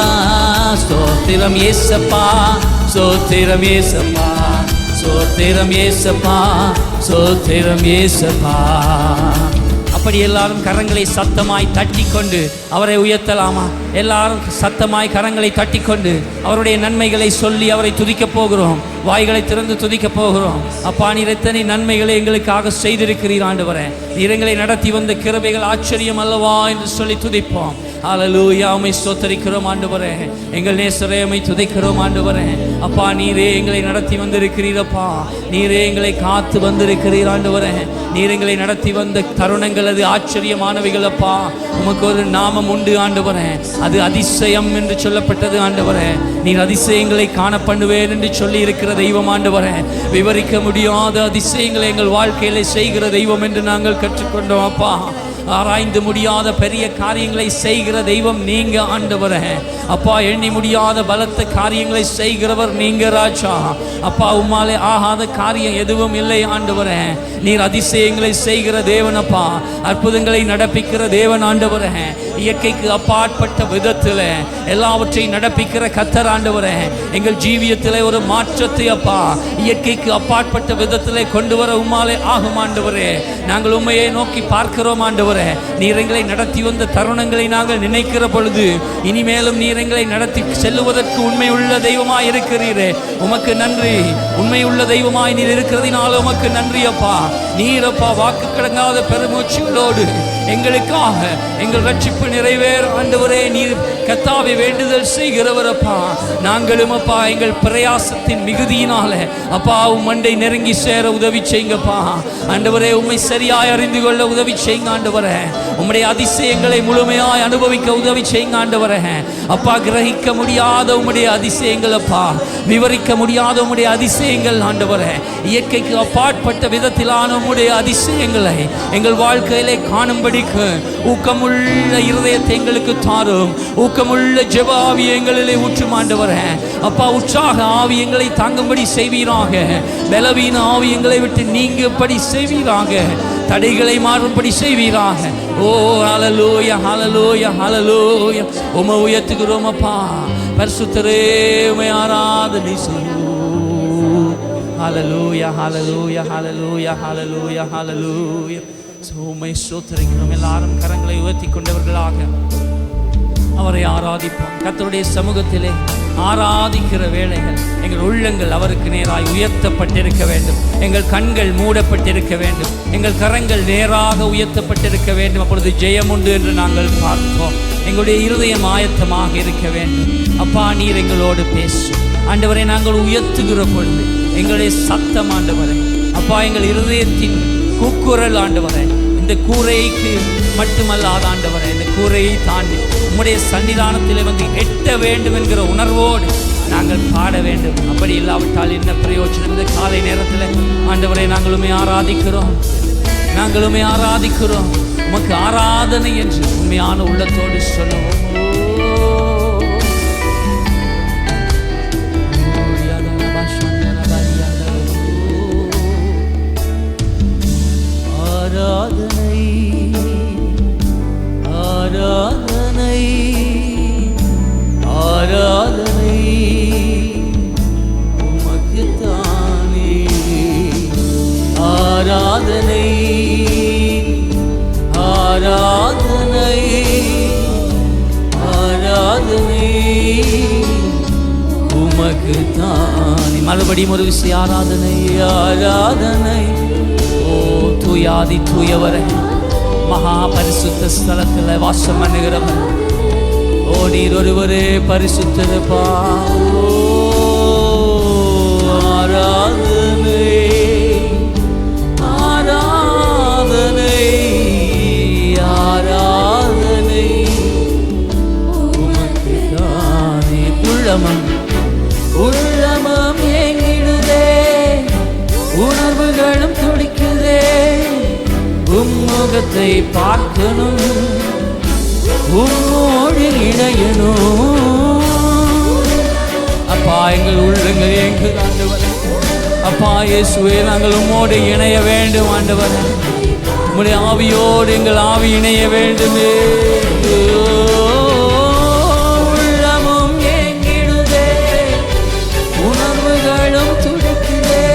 ஸ்தோத்திரம் இயேசப்பா ஸ்தோத்திரம் இயேசப்பா ஸ்தோத்திரம் இயேசப்பா ஸ்தோத்திரம் இயேசப்பா. அப்படி எல்லாரும் கரங்களை சத்தமாய் தட்டிக்கொண்டு அவரை உயர்த்தலாமா? எல்லாரும் சத்தமாய் கரங்களை தட்டிக்கொண்டு அவருடைய நன்மைகளை சொல்லி அவரை துதிக்கப் போகிறோம். வாய்களை திறந்து துதிக்கப் போகிறோம். அப்பா நீர் எத்தனை நன்மைகளை எங்களுக்காக செய்திருக்கிறீர் ஆண்டவரே. நீர் எங்களை நடத்தி வந்த கிருபைகள் ஆச்சரியம் அல்லவா என்று சொல்லி துதிப்போம். ஹல்லேலூயா உம்மை ஸ்தோத்திரிக்கிறோம் ஆண்டவரே. எங்கள் நேசரே உம்மை துதிக்கிறோம் ஆண்டவரே. அப்பா நீரே எங்களை நடத்தி வந்திருக்கிறீரப்பா. நீரே எங்களை காத்து வந்திருக்கிறீர் ஆண்டவரே. நீர் எங்களை நடத்தி வந்த தருணங்கள் அது ஆச்சரியமானவைகள் அப்பா. உமக்கு ஒரு நாமம் உண்டு ஆண்டவரே, அது அதிசயம் என்று சொல்லப்பட்டது ஆண்டவரே. நீர் அதிசயங்களை காண பண்ணுவேன் என்று சொல்லி இருக்கிற தெய்வம் ஆண்டவரே. விவரிக்க முடியாத அதிசயங்களை எங்கள் வாழ்க்கையில செய்கிற தெய்வம் என்று நாங்கள் கற்றுக்கொண்டோம் அப்பா. ஆராய்ந்து முடியாத பெரிய காரியங்களை செய்கிற தெய்வம் நீங்க ஆண்டவரே. அப்பா எண்ணி முடியாத பலத்த காரியங்களை செய்கிறவர் நீங்க ராஜா. அப்பா உம்மாலே ஆகாத காரியம் எதுவும் இல்லை ஆண்டவரே. நீர் அதிசயங்களை செய்கிற தேவன் அப்பா. அற்புதங்களை நடப்பிக்கிற தேவன் ஆண்டவரே. இயற்கைக்கு அப்பாற்பட்ட விதத்தில் எல்லாவற்றையும் நடப்பிக்கிற கர்த்தர் ஆண்டவரே. எங்கள் ஜீவியத்தில் ஒரு மாற்றத்தை அப்பா இயற்கைக்கு அப்பாற்பட்ட விதத்தில் கொண்டு வர உம்மாலே ஆகும் ஆண்டவரே. நாங்கள் உண்மையை நோக்கி பார்க்கிறோம் ஆண்டவரே. நீர் எங்களை நடத்தி வந்த தருணங்களை நாங்கள் நினைக்கிற பொழுது இனிமேலும் நீர் எங்களை நடத்தி செல்லுவதற்கு உண்மை உள்ள தெய்வமாய் இருக்கிறீரே, உமக்கு நன்றி. உண்மை உள்ள தெய்வமாய் நீர் இருக்கிறதினால உமக்கு நன்றி அப்பா. நீர் அப்பா வாக்கு கடங்காத பெருமூச்சுகளோடு எங்களுக்காக எங்கள் ரட்சிப்பு நிறைவேற ஆண்டவரே நீர் கர்த்தாவே வேண்டுதல் செய்கிறவர் அப்பா. நாங்களும் அப்பா எங்கள் பிரயாசத்தின் மிகுதியினால அப்பா உம்மண்டை நெருங்கி சேர உதவி செய்யுங்கப்பா ஆண்டவரே. உம்மை சரியாய் அறிந்து கொள்ள உதவி செய்யுங்க ஆண்டவரே. உம்முடைய அதிசயங்களை முழுமையாய் அனுபவிக்க உதவி செய்யுங்க ஆண்டவரே. அப்பா கிரகிக்க முடியாத உம்முடைய அதிசயங்கள் அப்பா, விவரிக்க முடியாத உம்முடைய அதிசயங்கள் ஆண்டவரே. இயற்கைக்கு அப்பாற்பட்ட விதத்திலான உம்முடைய அதிசயங்களை எங்கள் வாழ்க்கையிலே காணும்படிக்கு ஊக்கமுள்ள இருதயத்தை எங்களுக்கு தாரும். ஊக்கமுள்ள ஜெப ஆவி எங்களிலே ஊற்றும் ஆண்டவரே. அப்பா உற்சாக ஆவி எங்களை தாங்கும்படி செய்வீராக. பலவீன ஆவி எங்களை விட்டு நீங்கும்படி செய்வீராக. தடைகளை மாறும்படி செய்வீராக. ஓ ஹல்லேலூயா ஹல்லேலூயா ஹல்லேலூயா. உம்மை உயர்த்துகிறோம் அப்பா. பரிசுத்தரே உம்மை ஆராதனை செய்வோம். ஹல்லேலூயா ஹல்லேலூயா ஹல்லேலூயா ஹல்லேலூயா ஹல்லேலூயா. உம்மை ஸ்தோத்திரிக்கிறோம். எல்லாரும் கரங்களை உயர்த்தி கொண்டவர்களாக அவரை ஆராதிப்போம். கர்த்தருடைய சமூகத்திலே ஆராதிக்கிற வேளைகள் எங்கள் உள்ளங்கள் அவருக்கு நேராய் உயர்த்தப்பட்டிருக்க வேண்டும். எங்கள் கண்கள் மூடப்பட்டிருக்க வேண்டும். எங்கள் கரங்கள் நேராக உயர்த்தப்பட்டிருக்க வேண்டும். அப்பொழுது ஜெயம் உண்டு என்று நாங்கள் பார்ப்போம். எங்களுடைய இருதயம் ஆயத்தமாக இருக்க வேண்டும். அப்பா நீர் எங்களோடு பேசும் ஆண்டவரை. நாங்கள் உயர்த்துகிற பொழுது எங்களுடைய சத்தம் ஆண்டவரை அப்பா எங்கள் இருதயத்தின் கூக்குரல் ஆண்டவரே, இந்த கூரைக்கு மட்டுமல்லாத ஆண்டவரே, இந்த கூரையை தாண்டி உம்முடைய சன்னிதானத்தில் வந்து எட்ட வேண்டும் என்கிற உணர்வோடு நாங்கள் பாட வேண்டும். அப்படி இல்லாவிட்டால் என்ன பிரயோஜனம்? இந்த காலை நேரத்தில் ஆண்டவரை நாங்களுமே ஆராதிக்கிறோம், நாங்களுமே ஆராதிக்கிறோம். உமக்கு ஆராதனை என்று உண்மையான உள்ளத்தோடு சொல்லுவோம். ஆராதனை ஆராதனை ஆராதனை உமக்குத்தானே. ஆராதனை ஆராதனை ஆராதனை உமக்குத்தானே. மறுபடியும் ஒரு விஷயம், ஆராதனை ஆராதனை. ஓ தூயாதி தூயவரை, மகா பரிசுத்த ஸ்தலத்தில் வாசம் பண்ணுகிறவர், ஓ நீர் ஒருவரே பரிசுத்தரப்பா. ஆராதனை ஆராதனை ஆராதனை உமக்குத்தானே. உள்ளமம் உள்ளமம் ஏங்கிடுதே, உணர்வுகளும் துடிக்குதே, உம்முகத்தை பார்க்கணும், உம்மோடு இணையணும். அப்பா எங்கள் உள்ளங்கள் எங்கள் ஆண்டவரே, அப்பா இயேசுவே நாங்கள் உம்மோடு இணைய வேண்டும் ஆண்டவரே. உம்முடைய ஆவியோடு எங்கள் ஆவி இணைய வேண்டுமே. உள்ளமும் ஏங்கிடுதே, உணர்வுகளும் துடிக்குதே,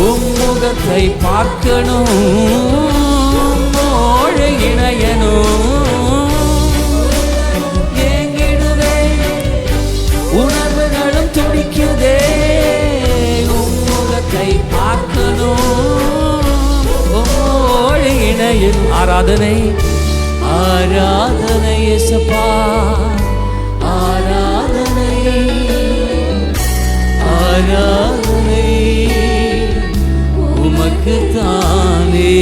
உம்முகத்தை பார்க்கணும், உம்மோடு இணையணும். ஏங்கிடுதே, உணர்வுகளும் துடிக்குதே, உம்முகத்தை பார்க்கணும், உம்மோடு இணையணும். ஆராதனை ஆராதனை இயேசப்பா, ஆராதனை ஆராதனை உமக்குத்தானே.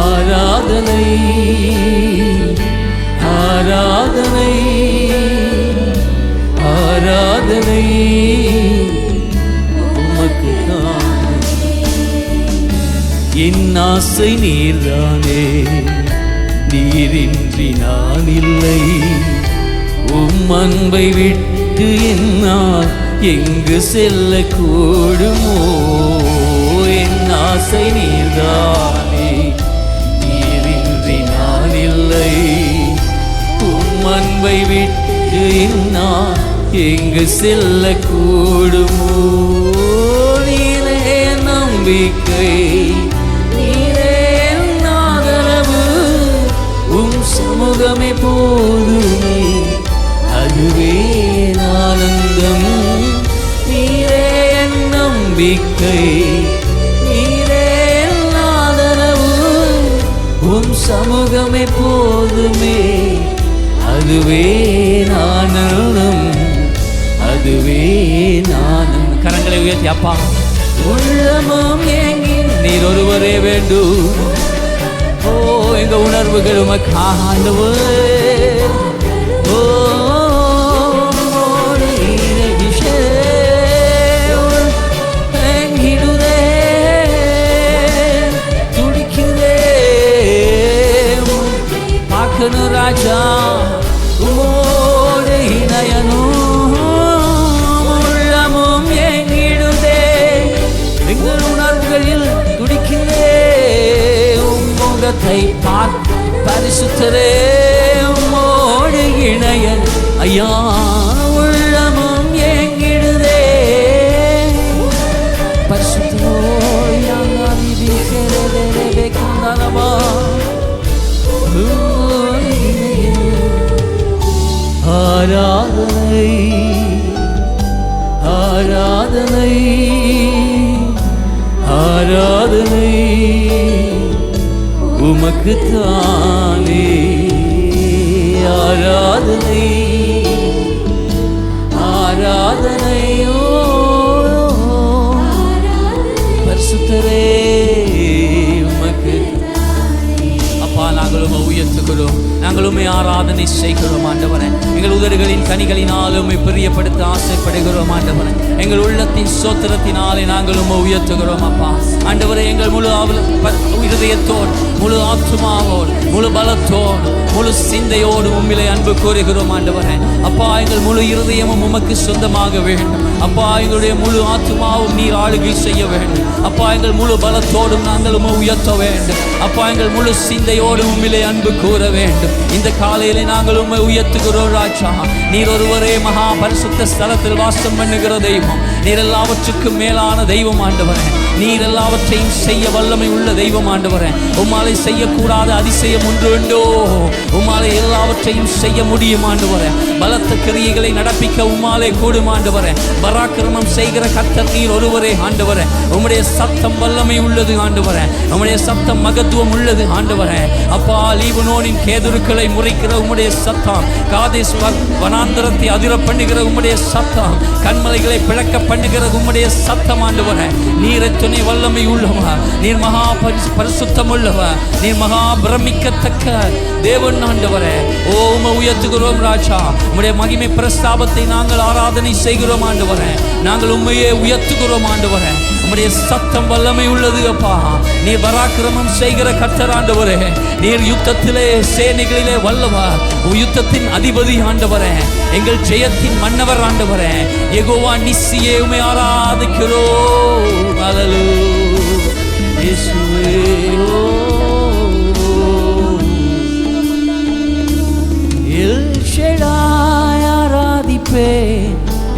ஆராதனை ஆராதனை ஆராதனை உமக்குத்தானே. என் ஆசை நீர்தானே, நீரின்றி நான் இல்லை. உம் அன்பை விட்டு என்னால் எங்கு செல்ல கூடுமோ? என் ஆசை நீர்தானே, நீரின்றி நான் இல்லை. உம் அன்பை விட்டு என்னால் எங்கு செல்ல கூடுமோ? நீரே நம்பிக்கை, சமூகமே போதுமே, அதுவே ஆனந்தம். நீரே என் நம்பிக்கை, நீரே ஆதரவு, உம் சமூகமே போதுமே, அதுவே ஆனந்தம், அதுவே ஆனந்தம். கரங்களை உயர்த்தி அப்பா, உள்ளமும் ஏங்கி நீர் ஒருவரே வேண்டும். ஓ எங்க உணர்வுகள் உமக்காக ஆண்டவரே. ஓ எங்கிடுதே, துடிக்குதே, பார்க்கணும் ராஜா, உமோடு இணையணும். உள்ளமும் எங்கிடுதே, எங்கள் உணர்வுகளில் துடிக்குதே, முகத்தை பார்த்து பரிசுத்தரே உம்மோடு இணைய. ஐயா உள்ளமும் ஏங்கிடுதே, ஆராதனை ஆராதனை ஆராதனை உமக்குத்தானே. ஆராதனை ஆராதனையோ பரிசுத்தரே செய்கிறோம் ஆண்டவரே. எங்கள் உதடுகளின் கனிகளினால் உம்மை பிரியப்படுத்த ஆசைப்படுகிறோம் ஆண்டவரே. எங்கள் உள்ளத்தின் சோத்திரத்தினாலே நாங்கள் உம்மை உயர்த்துகிறோம் அப்பா. ஆண்டவரே, எங்கள் முழு இருதயத்தோடு, முழு ஆத்துமாவோடு, முழு பலத்தோடு, முழு சிந்தையோடு உம்மிலே அன்பு கூறுகிறோம் ஆண்டவரே. அப்பா, எங்கள் முழு இருதயமும் உமக்கு சொந்தமாக வேண்டும் அப்பா. எங்களுடைய முழு ஆத்துமாவும் நீர் ஆளுகை செய்ய வேண்டும் அப்பா. எங்கள் முழு பலத்தோடும் நாங்கள் உம்மை உயர்த்த வேண்டும் அப்பா. எங்கள் முழு சிந்தையோடு உம்மிலே அன்பு கூற வேண்டும். இந்த காலையிலே நாங்கள் உம்மை உயர்த்துகிறோம் ராஜா. நீர் ஒருவரே மகா பரிசுத்த ஸ்தலத்தில் வாசம் பண்ணுகிற தெய்வம். நீர் எல்லாவற்றுக்கும் மேலான தெய்வம் ஆண்டவரே. நீர் எல்லாவற்றையும் செய்ய வல்லமை உள்ள தெய்வம் ஆண்டவரே. உம்மாலை செய்யக்கூடாத அதிசயம் ஒன்று உண்டோ? உம்மாலை எல்லாவற்றையும் செய்ய முடியும் ஆண்டவரே. பலத்த கிரியைகளை நடப்பிக்க உம்மாலே கூடும் ஆண்டவரே. பராக்கிரமம் செய்கிற கர்த்தர் நீர் ஒருவரே ஆண்டவரே. உம்முடைய சத்தம் வல்லமை உள்ளது ஆண்டவரே. உம்முடைய சத்தம் மகத்துவம் உள்ளது ஆண்டவரே. அப்பா, லீபனோனின் கேதுருக்களை முறைக்கிற உம்முடைய சத்தம், காதேஸ் வனாந்தரத்தை அதிர பண்ணுகிற உம்முடைய சத்தம், கண்மலைகளை பிளக்க பண்ணுகிற உம்முடைய சத்தம் ஆண்டவரே. நீர் துணை வல்லமை உள்ளவா, நீர் மகா பரிசுத்தம் உள்ளவா, நீர் மகா பிரமிக்கத்தக்க தேவன் ஆண்டவரே. ஓ, உம்மை உயர்த்துகிறோம் ராஜா. உம்முடைய மகிமை பிரஸ்தாபத்தை நாங்கள் ஆராதனை செய்கிறோம் ஆண்டவரே. நாங்கள் உம்மையே உயர்த்துகிறோம் ஆண்டவரே. உம்முடைய சத்தம் வல்லமை உள்ளது அப்பா. நீர் பராக்கிரமம் செய்கிற கர்த்தர் ஆண்டவரே. நீர் யுத்தத்திலே சேனைகளிலே வல்லவா, யுத்தத்தின் அதிபதி ஆண்டவரே. எங்கள் ஜெயத்தின் மன்னவர் ஆண்டவரே. யெகோவா நிஸ்ஸியே, உம்மை ஆராதிக்கிறோம். அல்லேலூயா இயேசுவே. எல் ஷடாய் ஆராதிப்பேன்,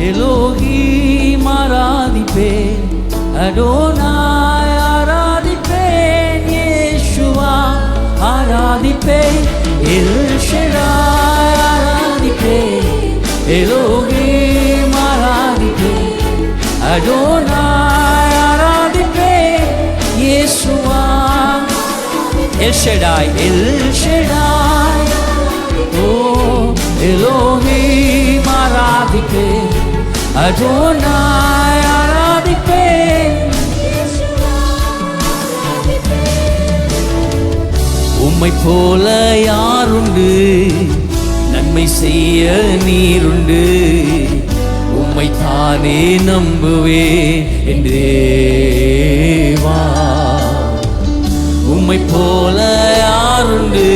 எலோஹீம் ஆராதிப்பேன், அடோனாய் ஆராதிப்பேன், இயேசுவா ஆராதிப்பேன். எல் ஷடாய் ஆராதிப்பேன், எலோஹீம் ஆராதிப்பேன், அடோனாய் ஆராதிப்பேன், இயேசுவா. எல் ஷடாய், எல் ஷடாய், ஓ எலோஹீம் ஆராதிப்பேன், அடோனாய் ஆராதிப்பேன். உம்மை போல யாருண்டு? நன்மை செய்ய நீருண்டு. உம்மை தானே நம்புவேன் என் தேவா. உம்மை போல யாருண்டு?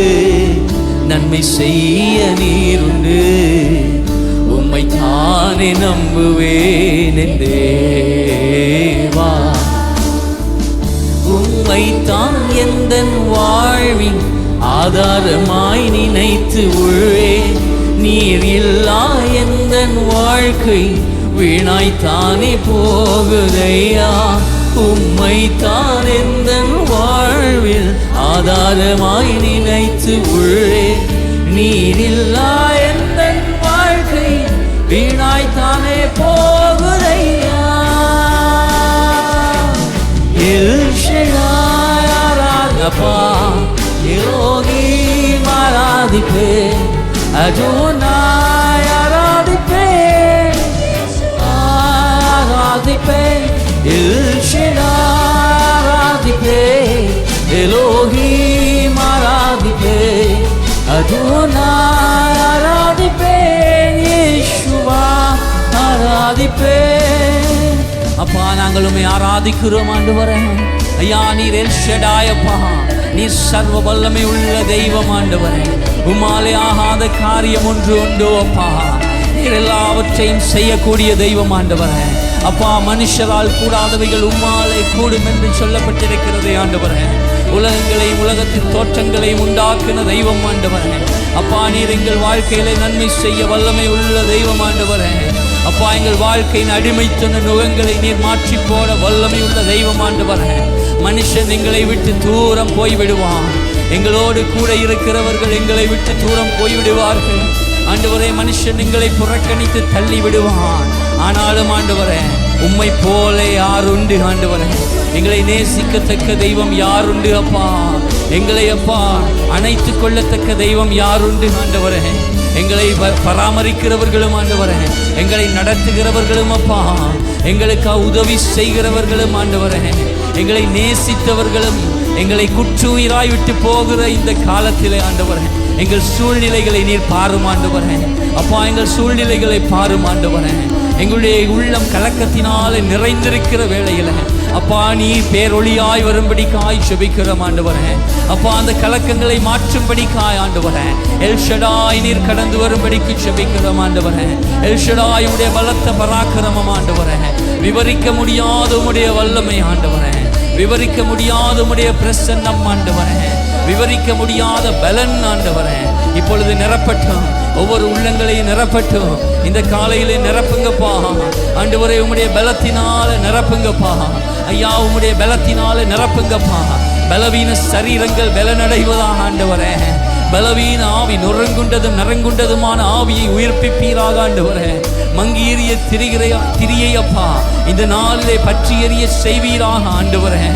நன்மை செய்ய நீருண்டு. உம்மை தானே நம்புவேன் என் தேவா. உம்மை தான் எந்தன் வாழ்வின் ஆதாரமாய் நினைத்து உள்வேன். நீர் இல்லா எந்தன் வாழ்க்கை வீணாய்த்தானே போகுதையா. உம்மை தான் எந்தன் வாழ்வில் ஆதாரமாய் நினைத்து உள்ளேன். நீர் இல்லா எந்தன் வாழ்க்கை வீணாய்த்தானே போகுதையா. எல் ஷடாய் ஆராதப்பா, எலோஹீம் ஆராதிப்பேன், அடோனாய் ஆராதிப்பேன், ஆராதிப்பேன். எல் ஷடாய் ஆராதிப்பேன், எலோஹீம் ஆராதிப்பேன், அடோனாய் ஆராதிப்பேன், இயேசுவா ஆராதிப்பேன். அப்பா, நாங்கள் உம்மை ஆராதிக்கிறோம் ஆண்டவரே. ஐயா, நீர் எல் ஷடாய் அப்பா. நீர் சர்வ வல்லமை உள்ள தெய்வம் ஆண்டவரே. உம்மாலே ஆகாத காரியம் ஒன்று உண்டோ அப்பா. நீர் எல்லாவற்றையும் செய்யக்கூடிய தெய்வம் ஆண்டவரே. அப்பா, மனுஷரால் கூடாதவைகள் உம்மாலே கூடும் என்று சொல்லப்பட்டிருக்கிறது ஆண்டவரே. உலகங்களையும் உலகத்தின் தோற்றங்களையும் உண்டாக்குன தெய்வம் ஆண்டவரே. அப்பா, நீர் எங்கள் வாழ்க்கையிலே நன்மை செய்ய வல்லமை உள்ள தெய்வம் ஆண்டவரே. அப்பா, எங்கள் வாழ்க்கையின் அடிமைத்தன நுகங்களை நீர் மாற்றி போட வல்லமை உள்ள தெய்வம் ஆண்டவரே. மனுஷன் எங்களை விட்டு தூரம் போய்விடுவான். எங்களோடு கூட இருக்கிறவர்கள் எங்களை விட்டு தூரம் போய்விடுவார்கள் ஆண்டவரே. மனுஷன் எங்களை புறக்கணித்து தள்ளி விடுவான். ஆனாலும் ஆண்டவரே, உம்மை போல யாருண்டு ஆண்டவரே? எங்களை நேசிக்கத்தக்க தெய்வம் யாருண்டு அப்பா? எங்களை அப்பா அணைத்து கொள்ளத்தக்க தெய்வம் யாருண்டு ஆண்டவரே? எங்களை பராமரிக்கிறவர்களும் ஆண்டவரே, எங்களை நடத்துகிறவர்களும் அப்பா, எங்களுக்கு உதவி செய்கிறவர்களும் ஆண்டவரே, எங்களை நேசித்தவர்களும் எங்களை குற்றுயிராய் விட்டு போகிற இந்த காலத்திலே ஆண்டவரே, எங்கள் சூழ்நிலைகளை நீர் பாரும் ஆண்டவரே. அப்பா, எங்கள் சூழ்நிலைகளை பாரும் ஆண்டவரே. எங்களுடைய உள்ளம் கலக்கத்தினாலே நிறைந்திருக்கிற வேளையில அப்பா, நீ பேரொளியாய் வரும்படிக்காய் செபிக்கிறோம் ஆண்டவரே. அப்பா, அந்த கலக்கங்களை மாற்றும்படிக்காய் ஆண்டவரே, எல்ஷடாய் நீர் கடந்து வரும்படிக்கு செபிக்கிறோம் ஆண்டவரே. எல்ஷடாய் உடைய பலத்த பராக்கிரமம் ஆண்டவரே, விவரிக்க முடியாத உடைய வல்லமை ஆண்டவரே, விவரிக்க முடியாத உடைய பிரசன்னம் ஆண்டவரே, விவரிக்க முடியாத பலன் ஆண்டவரே, இப்பொழுது நிரப்பட்டும், ஒவ்வொரு உள்ளங்களையும் நிரப்பட்டும். இந்த காலையிலே நிரப்புங்கப்பா ஆண்டவரே, உம்முடைய பலத்தினால நிரப்புங்கப்பா ஐயா, உம்முடைய பலத்தினால நிரப்புங்கப்பா. பலவீன சரீரங்கள் பலனடைவதாக ஆண்டவரே, பலவீன ஆவி நுரங்குண்டதும் நரங்குண்டதுமான ஆவியை உயிர்ப்பிப்பீராக ஆண்டவரே. மங்கீரிய திரியை அப்பா இந்த நாளிலே பற்றி எறிய செய்வீராக ஆண்டவரே.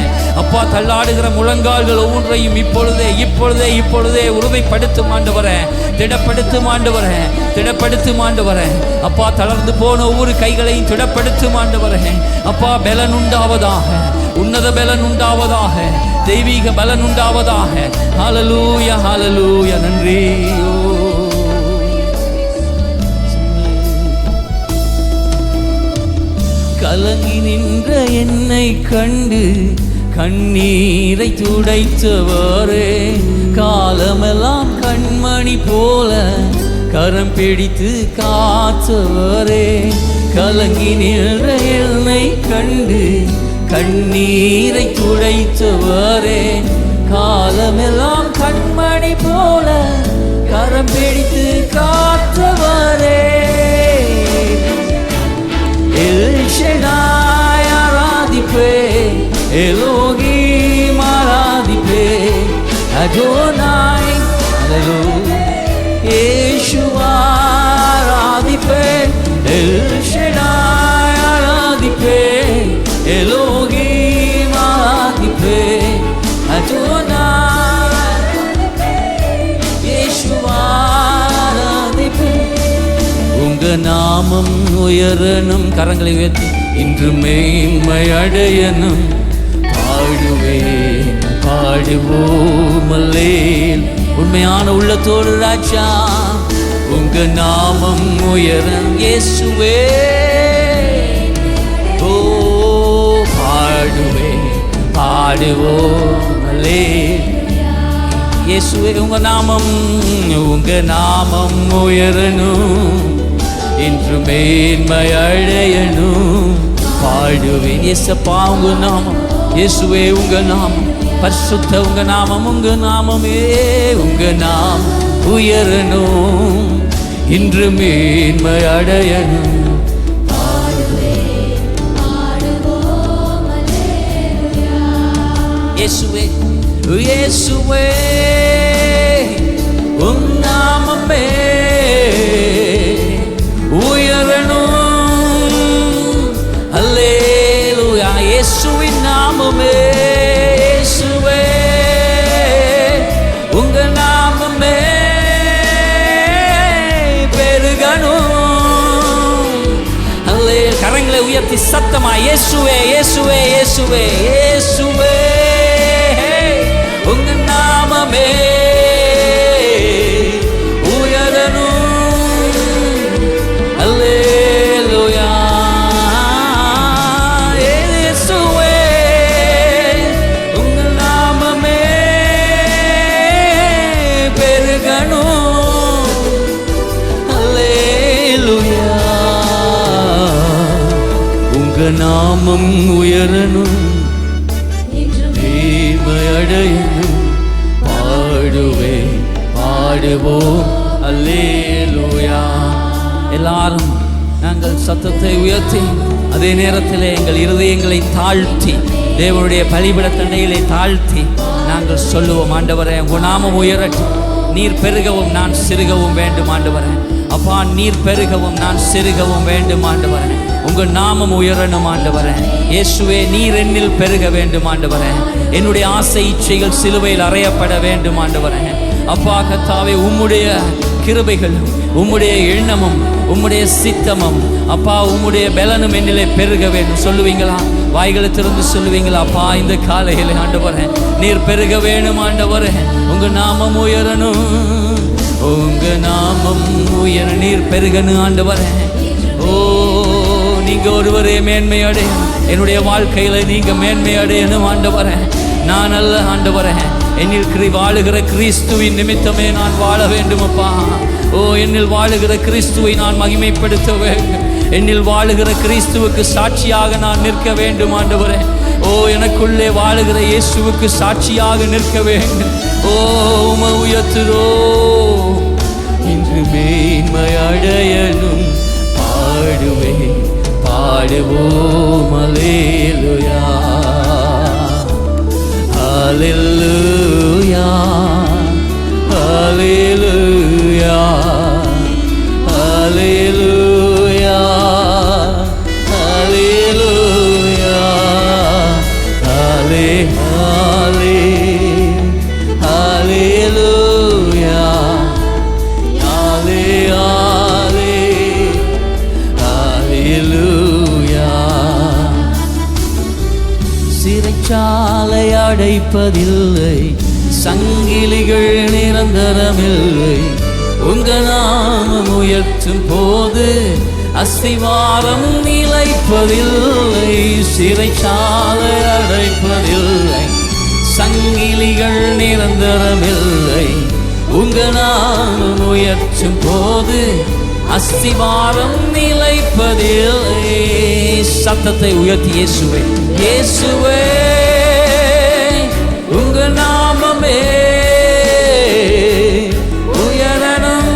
அப்பா, தள்ளாடுகிற முழங்கால்கள் ஒவ்வொன்றையும் இப்பொழுதே இப்பொழுதே இப்பொழுதே உருவைப்படுத்தும் ஆண்டவரே, திடப்படுத்தும் ஆண்டவரே, திடப்படுத்தும் ஆண்டவரே. அப்பா, தளர்ந்து போன ஒவ்வொரு கைகளையும் திடப்படுத்தும் ஆண்டவரே. அப்பா, பலன் உண்டாவதாக, உன்னத பலன் உண்டாவதாக, தெய்வீக பலன் உண்டாவதாக. ஹல்லேலூயா, ஹல்லேலூயா, நன்றி. கலங்கி நின்ற என்னை கண்டு கண்ணீரை துடைத்தவரே, காலமெல்லாம் கண்மணி போல கரம் பிடித்து காத்தவரே. கலங்கி நின்ற என்னை கண்டு கண்ணீரை துடைத்தவரே, காலமெல்லாம் கண்மணி போல கரம் பிடித்து காத்தவரே. எல்ஷடாய் ஆராதிப்பே, எலோகிம் ஆராதிப்பே, அடோனாய் அல்லேலூயா, இயேசுவா ஆராதிப்பே, எல்ஷடாய் ஆராதிப்பே, எலோகிம் ஆராதிப்பே, அடோனாய் இயேசுவா ஆராதிப்பே. உங்க நாமம் உயரணும், கரங்களை உயர்த்தி இன்று மேன்மை அடையணும். பாடுவேன் பாடுவோம் அல்லேல், உண்மையான உள்ளத்தோடு ராஜா உங்க நாமம் உயரம் இயேசுவே. ஓ பாடுவேன் பாடுவோம் அல்லேல் இயேசுவே. உங்க நாமம் உயரணும், இன்று மேன்மை அடையணும். பாடுவேன் இயேசப்பா உங்க நாமம், இயேசுவே உங்க நாமம் பரிசுத்த, உங்க நாமம், உங்க நாமமே, உங்க நாமம் உயரணும், இன்று மேன்மை அடையணும். இயேசுவே இயேசுவே உன் நாமமே உயரணும். அல்லேலூயா, இயேசுவின் நாமமே, இயேசுவே உங்க நாமமே பெருகணும். அல்லே கரங்களை உயர்த்தி சத்தமா இயேசுவே இயேசுவே இயேசுவே இயேசுவே உங்க நாமமே நாமம் உயரணும், மேன்மை அடையணும். பாடுவேன் பாடுவோம் அல்லேலூயா. எல்லாரும் நாங்கள் சத்தத்தை உயர்த்தி அதே நேரத்தில் எங்கள் இருதயங்களை தாழ்த்தி தேவனுடைய பலிபீட தண்டையிலே தாழ்த்தி நாங்கள் சொல்லுவோம், ஆண்டவரே உங்க நாமம் உயரட்டும், நீர் பெருகவும் நான் சிறுகவும் வேண்டும் ஆண்டவரே. அப்பா, நீர் பெருகவும் நான் சிறுகவும் வேண்டும் ஆண்டவரே. உங்க நாமம் உயரணும் ஆண்டவரே. இயேசுவே, நீர் என்னில் பெருக வேண்டும் ஆண்டவரே. என்னுடைய ஆசை இச்சைகள் சிலுவையில் அறையப்பட வேண்டும் ஆண்டவரே. அப்பா கர்த்தாவே, உம்முடைய கிருபைகளும் உம்முடைய எண்ணமும் உம்முடைய சித்தமும் அப்பா உம்முடைய பலனும் என்னிலே பெருக வேண்டும். சொல்லுவீங்களா? வாய்களை திறந்து சொல்லுவீங்களா? அப்பா இந்த காலையிலே ஆண்டவரே நீர் பெருக வேணும் ஆண்டவரே. உங்க நாமம் உயரணும், உங்க நாமம் உயர நீர் பெருகணும் ஆண்டவரே. ஓ நீங்க ஒருவரே மேன்மை அடையணும். என்னுடைய வாழ்க்கையில நீங்க மேன்மை அடையணும் ஆண்டவரே. நான் அல்ல ஆண்டவரே, என்னில் வாழுகிற கிறிஸ்துவின் நிமித்தமே நான் வாழ வேண்டும் அப்பா. ஓ என்னில் வாழுகிற கிறிஸ்துவை நான் மகிமைப்படுத்த வேண்டும். என்னில் வாழுகிற கிறிஸ்துவுக்கு சாட்சியாக நான் நிற்க வேண்டும் ஆண்டவரே. ஓ எனக்குள்ளே வாழுகிற இயேசுவுக்கு சாட்சியாக நிற்க வேண்டும். ஓ உம்மை உயர்த்துறோ இன்று மேன்மை அடையணும். பாடுவேன் பாடுவோம் அல்லேலூயா அல்லேலூயா அல்லேலூயா அல்லேலூயா அல்லேலூயா அல்லே அல்லே அல்லேலூயா அல்லே அல்லே அல்லேலூயா. சிறைச்சாலை அடைப்பதில்லை, சங்கிலிகள் நிரந்தரமில்லை. உங்க நாமம் உயர்த்தும் போது அஸ்திவாரம் நிலைப்பதில்லை. சிறைச்சாலை அடைப்பதில்லை, சங்கிலிகள் நிரந்தரமில்லை. உங்க நாமம் உயர்த்தும் போது அஸ்திவாரம் நிலைப்பதில்லை. சத்தத்தை உயர்த்தி இயேசுவே இயேசுவே உங்க நாமமே உயரணும்.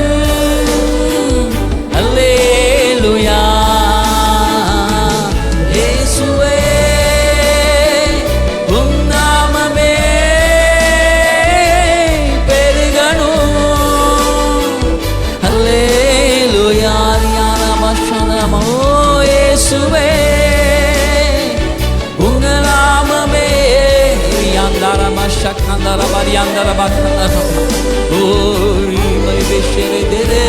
அல்லேலூயா இயேசுவே உம் நாமமே பெருகணும். அல்லேலூயா ஞானமஷனமோ இயேசுவே உங்க நாமமே யாந்தரமஷக்கந்தர பரியந்தர பக்கந்தர ஓ மை விஷரே தேரே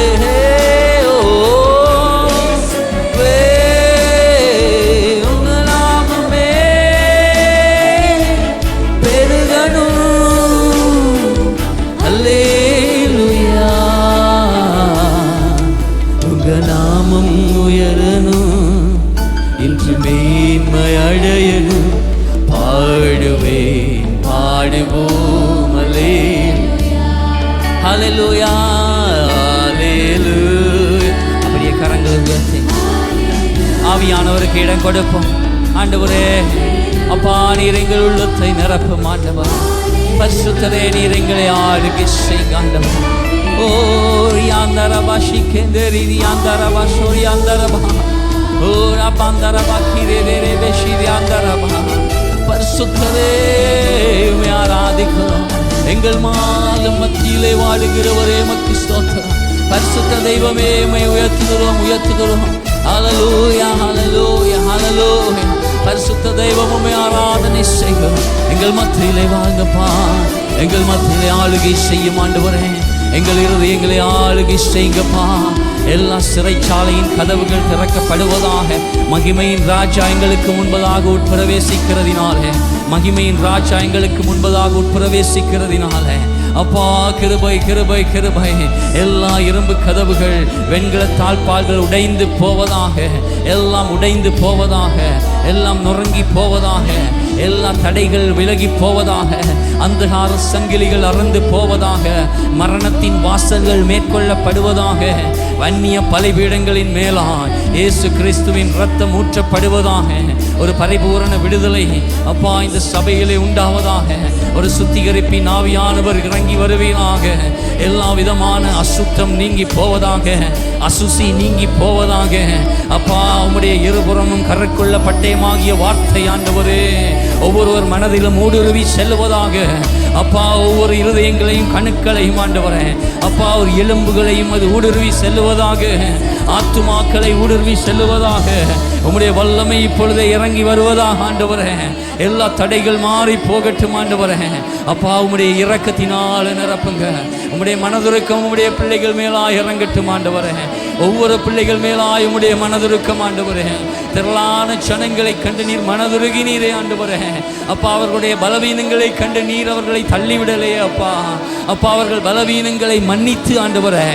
ஓ வே உங்க நாமமே பெருகணும். அல்லேலூயா உங்க நாமம் உயரணும். இன்று மேன்மை அடையணும். பாடுவேன் பாடுவோம் அல்லேலூயா அல்லேலூயா அல்லேலூயா. அப்படியே கரங்களை உயர்த்தி ஆவியானவருக்கு இடம் கொடுப்போம். ஆண்டவரே அப்பா நீர் எங்கள் உள்ளத்தை நிரப்பும் ஆண்டவர். பரிசுத்தரே நீர் எங்களை ஆளுகை செய்யுங்க ஆண்டவர். ஓ யாந்தரபா ஷிகேந்தரி யாந்தரபா ஷோரி யாந்தரபா ஓ ரபாந்தரபா கிரேரே பெஷிரி யாந்தரபா. பரிசுத்தரே உம்மை ஆராதிக்கிறோம். எங்கள் மாலும் மத்தியிலே வாழுகிறவரே உமக்கு ஸ்தோத்திரம். பரிசுத்த தெய்வமே உம்மை உயர்த்துகிறோம் உயர்த்துகிறோம். ஹல்லேலூயா ஹல்லேலூயா ஹல்லேலூயா. பரிசுத்த தெய்வம் உம்மை ஆராதனை செய்கிறோம். எங்கள் மத்தியிலே வாங்கப்பா, எங்கள் மத்தியிலே ஆளுகை செய்யும் ஆண்டவரே. எங்கள் இருதயங்களை ஆளுகை செய்யுங்கப்பா. எல்லா சிறைச்சாலையின் கதவுகள் திறக்கப்படுவதாக. மகிமையின் ராஜா எங்களுக்கு முன்பதாக உட்பிரவேசிக்கிறதினாலே, மகிமையின் ராஜா எங்களுக்கு முன்பதாக உட்பிரவேசிக்கிறதினாலே அப்பா கிருபை கிருபை கிருபை. எல்லா இரும்பு கதவுகள் வெண்கல தாழ்பால்கள் உடைந்து போவதாக, எல்லாம் உடைந்து போவதாக, எல்லாம் நொறுங்கி போவதாக, எல்லா தடைகள் விலகி போவதாக, அந்தகார சங்கிலிகள் அறுந்து போவதாக, மரணத்தின் வாசல்கள் மேற்கொள்ளப்படுவதாக, வன்னிய பலிபீடங்களின் மேலாய் இயேசு கிறிஸ்துவின் இரத்தம் ஊற்றப்படுவதாக. ஒரு பரிபூரண விடுதலை அப்பா இந்த சபையிலே உண்டாவதாக. ஒரு சுத்திகரிப்பின் ஆவியானவர் இறங்கி வருவீராக. எல்லா விதமான அசுத்தம் நீங்கி போவதாக, அசுசி நீங்கி போவதாக. அப்பா உம்முடைய இருபுறமும் கருக்குள்ள பட்டயமாகிய வார்த்தை ஆண்டவரே ஒவ்வொருவர் மனதிலும் ஊடுருவி செல்லுவதாக. அப்பா ஒவ்வொரு இருதயங்களையும் கணுக்களையும் ஆண்டவரே அப்பா ஒரு எலும்புகளையும் அது ஊடுருவி செல்லுவதாக. ஆத்துமாக்களை ஊடுருவி செல்லுவதாக. உம்முடைய வல்லமை இப்பொழுதே இறங்கி வருவதாக ஆண்டவரே. எல்லா தடைகள் மாறி போகட்டும் ஆண்டவரே. அப்பா உம்முடைய இரக்கத்தினால் நிரப்புங்க. உம்முடைய மனதுருக்கம் உம்முடைய பிள்ளைகள் மேலாய் இறங்கட்டும் ஆண்டவரே. ஒவ்வொரு பிள்ளைகள் மேலாய் உம்முடைய மனதுருக்கம் ஆண்டவரே. திரளான ஜனங்களை கண்டு நீர் மனதுருகினீரே ஆண்டவரே. அப்பா அவர்களுடைய பலவீனங்களை கண்டு நீர் அவர்களை தள்ளிவிடலையே அப்பா. அப்பா அவர்கள் பலவீனங்களை மன்னித்து ஆண்டவரே,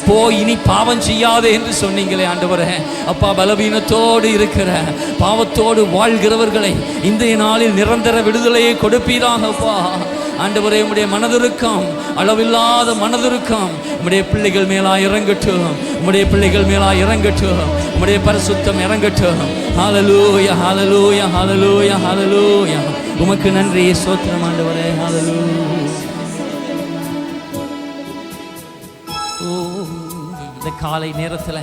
போய் இனி பாவம் செய்யாதே என்று சொன்னீங்களே ஆண்டவரே. அப்பா பலவீனத்தோடு இருக்கிற பாவத்தோடு வாழ்கிறவர்களை இன்றைய நாளில் நிரந்தர விடுதலையை கொடுப்பீராக அப்பா. ஆண்டவரே உம்முடைய மனதுருக்கம், அளவில்லாத மனதுருக்கம் உம்முடைய பிள்ளைகள் மேலா இறங்கட்டும். உம்முடைய பிள்ளைகள் மேலா இறங்கட்டும். உம்முடைய பரிசுத்தம் இறங்கட்டும். ஹல்லேலூயா ஹல்லேலூயா ஹல்லேலூயா ஹல்லேலூயா. உமக்கு நன்றி ஸ்தோத்திரம் ஆண்டவரே. ஹல்லேலூயா. இந்த காலை நேரத்தில்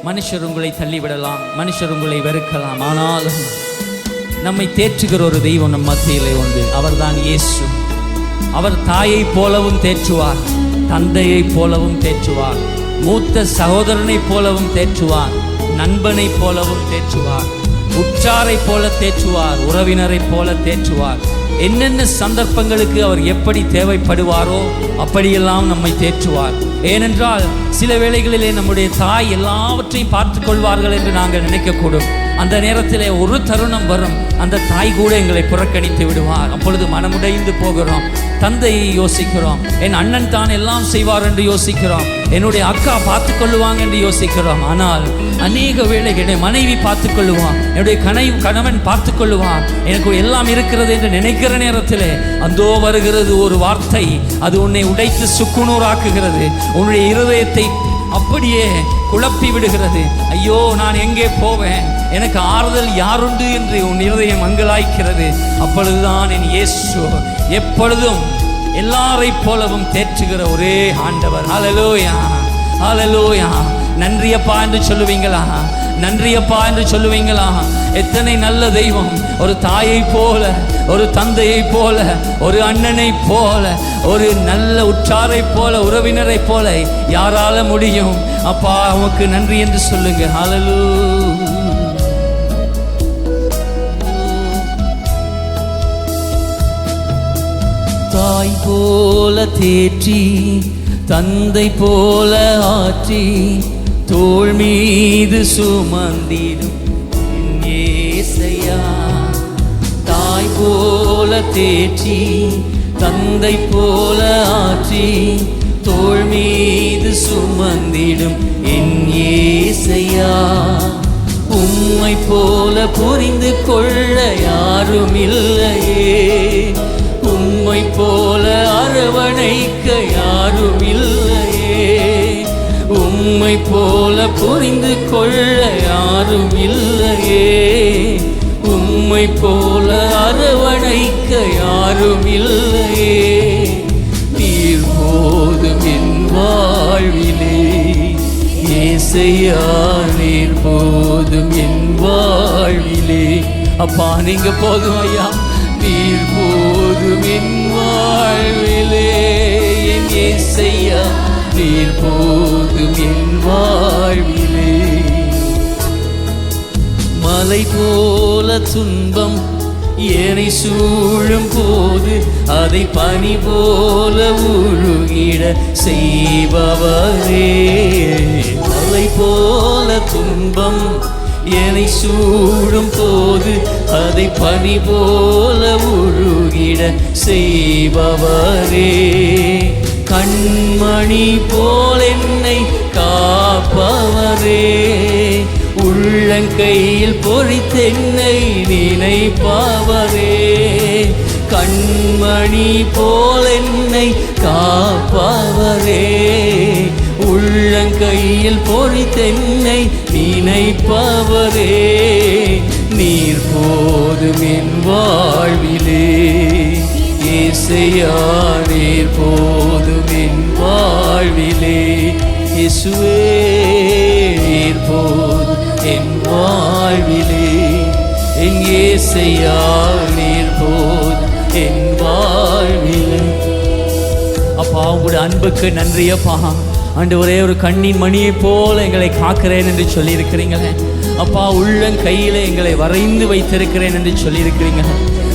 மனுஷர் உங்களை தள்ளிவிடலாம், மனுஷர் உங்களை வெறுக்கலாம். ஆனாலும் நம்மை தேற்றுகிற ஒரு தெய்வம் நம் மத்தியிலே உண்டு. அவர்தான் இயேசு. அவர் தாயை போலவும் தேற்றுவார், தந்தையை போலவும் தேற்றுவார், மூத்த சகோதரனை போலவும் தேற்றுவார், நண்பனை போலவும் தேற்றுவார், உற்றாரை போல தேற்றுவார், உறவினரை போல தேற்றுவார். என்னென்ன சந்தர்ப்பங்களுக்கு அவர் எப்படி தேவைப்படுவாரோ அப்படியெல்லாம் நம்மை தேற்றுவார். ஏனென்றால் சில வேளைகளிலே நம்முடைய தாய் எல்லாவற்றையும் பார்த்து கொள்வார்கள் என்று நாங்கள் நினைக்கக்கூடும். அந்த நேரத்திலே ஒரு தருணம் வரும், அந்த தாய் கூட எங்களை புறக்கணித்து விடுவார். அப்பொழுது மனமுடைந்து போகிறோம். தந்தையை யோசிக்கிறோம், என் அண்ணன் தான் எல்லாம் செய்வார் என்று யோசிக்கிறோம், என்னுடைய அக்கா பார்த்து கொள்ளுவாங்க என்று யோசிக்கிறோம். ஆனால் அநேக வேளைகளை மனைவி பார்த்து கொள்ளுவான், என்னுடைய கணவன் பார்த்து கொள்ளுவான், எனக்கு எல்லாம் இருக்கிறது என்று நினைக்கிற நேரத்திலே அந்தோ வருகிறது ஒரு வார்த்தை. அது உன்னை உடைத்து சுக்குநூறாக்குகிறது, உன்னுடைய இருதயத்தை அப்படியே குழப்பி விடுகிறது. ஐயோ நான் எங்கே போவேன், எனக்கு ஆறுதல் யாருண்டு என்று உன் இருதயம் அங்கலாய்க்கிறது. அப்பொழுதுதான் என் இயேசு எப்பொழுதும் எல்லாரை போலவும் தேற்றுகிற ஒரே ஆண்டவர். ஹல்லேலூயா ஹல்லேலூயா. நன்றியப்பா என்று சொல்லுவீங்களா? நன்றியப்பா என்று சொல்லுவீங்களா? எத்தனை நல்ல தெய்வம். ஒரு தாயை போல, ஒரு தந்தையை போல, ஒரு அண்ணனை போல, ஒரு நல்ல உற்றாரை போல, உறவினரை போல யாரால முடியும்? அப்பா உமக்கு நன்றி என்று சொல்லுங்க. ஹல்லேலூயா. தாய் போல தேற்றி, தந்தை போல ஆற்றி, தோள் மீது சுமந்திடும் இயேசையா. தாய் போல தேற்றி, தந்தை போல ஆற்றி, தோள் மீது சுமந்திடும் என் இயேசையா. உம்மை போல புரிந்து கொள்ள யாரும் இல்லையே, உம்மை போல அரவணைக்க யாரும் இல்லையே, உம்மை போல புரிந்து கொள்ள யாரும் இல்லையே, உம்மை போல அரவணைக்க யாரும் இல்லையே. நீர் போதும் என் வாழ்விலே இயேசையா, நீர் போதும் என் வாழ்விலே. அப்பா நீங்க போதும் ஐயா, நீர் போதும் என் வாழ்விலே. என் இயேசையா நீர் போதும் என் வாழ்விலே. மலை போல துன்பம் என்னை சூழும் போது அதை பனி போல உருகிட செய்பவரே. மலை போல துன்பம் என்னை சூழும் போது அதை பனி போல உருகிட செய்பவரே. கண்மணி போல் என்னை காப்பவரே, உள்ளங்கையில் பொறித்தென்னை நினைப்பவரே. கண்மணி போல் என்னை காப்பவரே, உள்ளங்கையில் பொறித்தென்னை நினைப்பவரே. நீர் போதும் என் வாழ்விலே இயேசையா, நீர் போதும் என் வாழ்விலே. இயேசுவே நீர் போதும் என் வாழ்விலே. என் இயேசையா நீர் போதும் என் வாழ்விலே. அப்பா உங்களுடைய அன்புக்கு நன்றி அப்பா. ஆண்டவரே, ஒரு கண்ணின் மணியை போல எங்களை காக்கிறேன் என்று சொல்லி இருக்கிறீங்களே. அப்பா உள்ளங்கையிலே எங்களை வரைந்து வைத்திருக்கிறேன் என்று சொல்லியிருக்கிறீங்க.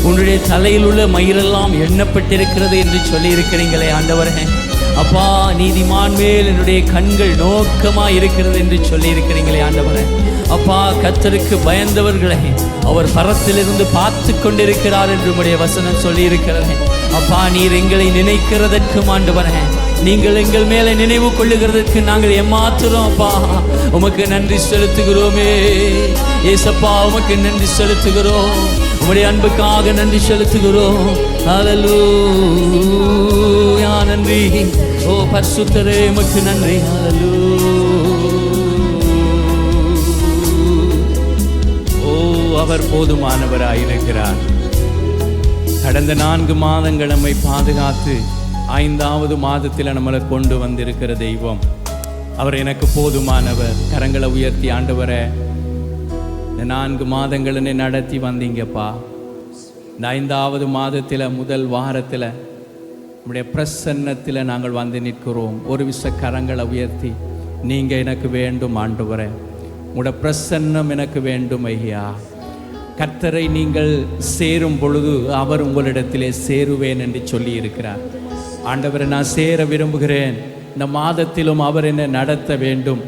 உன்னுடைய தலையில் உள்ள மயிரெல்லாம் எண்ணப்பட்டிருக்கிறது என்று சொல்லியிருக்கிறீங்களே ஆண்டவரே. அப்பா நீதிமான் மேல் என்னுடைய கண்கள் நோக்கமாக இருக்கிறது என்று சொல்லியிருக்கிறீங்களே ஆண்டவரே. அப்பா கர்த்தருக்கு பயந்தவர்களை அவர் பரத்திலிருந்து பார்த்து கொண்டிருக்கிறார் என்று உம்முடைய வசனம் சொல்லியிருக்கிறது. அப்பா நீர் எங்களை நினைக்கிறதற்கும் ஆண்டவரே, நீங்கள் எங்கள் மேலே நினைவு கொள்ளுகிறதற்கு நாங்கள் ஏமாத்துறோம். அப்பா உமக்கு நன்றி செலுத்துகிறோமே ஏசப்பா, உமக்கு நன்றி செலுத்துகிறோம். உம்முடைய அன்புக்காக நன்றி செலுத்துகிறோம். ஹல்லேலூயா நன்றி. ஓ பரிசுத்தரே உமக்கு நன்றி. ஓ அவர் போதுமானவராயிருக்கிறார். கடந்த 4 மாதங்கள் நம்மை பாதுகாத்து 5வது மாதத்தில் நம்மளை கொண்டு வந்திருக்கிற தெய்வம் அவர் எனக்கு போதுமானவர். கரங்களை உயர்த்தி ஆண்டவரே, இந்த 4 மாதங்கள் என்னை நடத்தி வந்தீங்கப்பா. இந்த 5வது மாதத்தில் முதல் வாரத்தில் நம்முடைய பிரசன்னத்தில் நாங்கள் வந்து நிற்கிறோம். ஒரு விச கரங்களை உயர்த்தி, நீங்கள் எனக்கு வேண்டும் ஆண்டவரே, உங்களுடைய பிரசன்னம் எனக்கு வேண்டும் ஐயா. கர்த்தரை நீங்கள் சேரும் பொழுது அவர் உங்களிடத்திலே சேருவேன் என்று சொல்லி இருக்கிறார். ஆண்டவரை நான் சேர விரும்புகிறேன். இந்த மாதத்திலும் அவர் என்னை நடத்த வேண்டும்.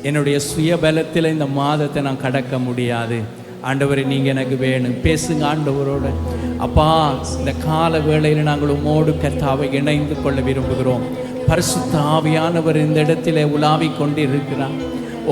என்னுடைய சுயபலத்தில் இந்த மாதத்தை நான் கடக்க முடியாது. ஆண்டவரை நீங்கள் எனக்கு வேணும். பேசுங்க ஆண்டவரோட. அப்பா இந்த கால வேளையில் நாங்கள் உம்மோடு கர்த்தாவை இணைந்து கொள்ள விரும்புகிறோம். பரிசுத்த ஆவியானவர் இந்த இடத்திலே உலாவிக் கொண்டிருக்கிறார்.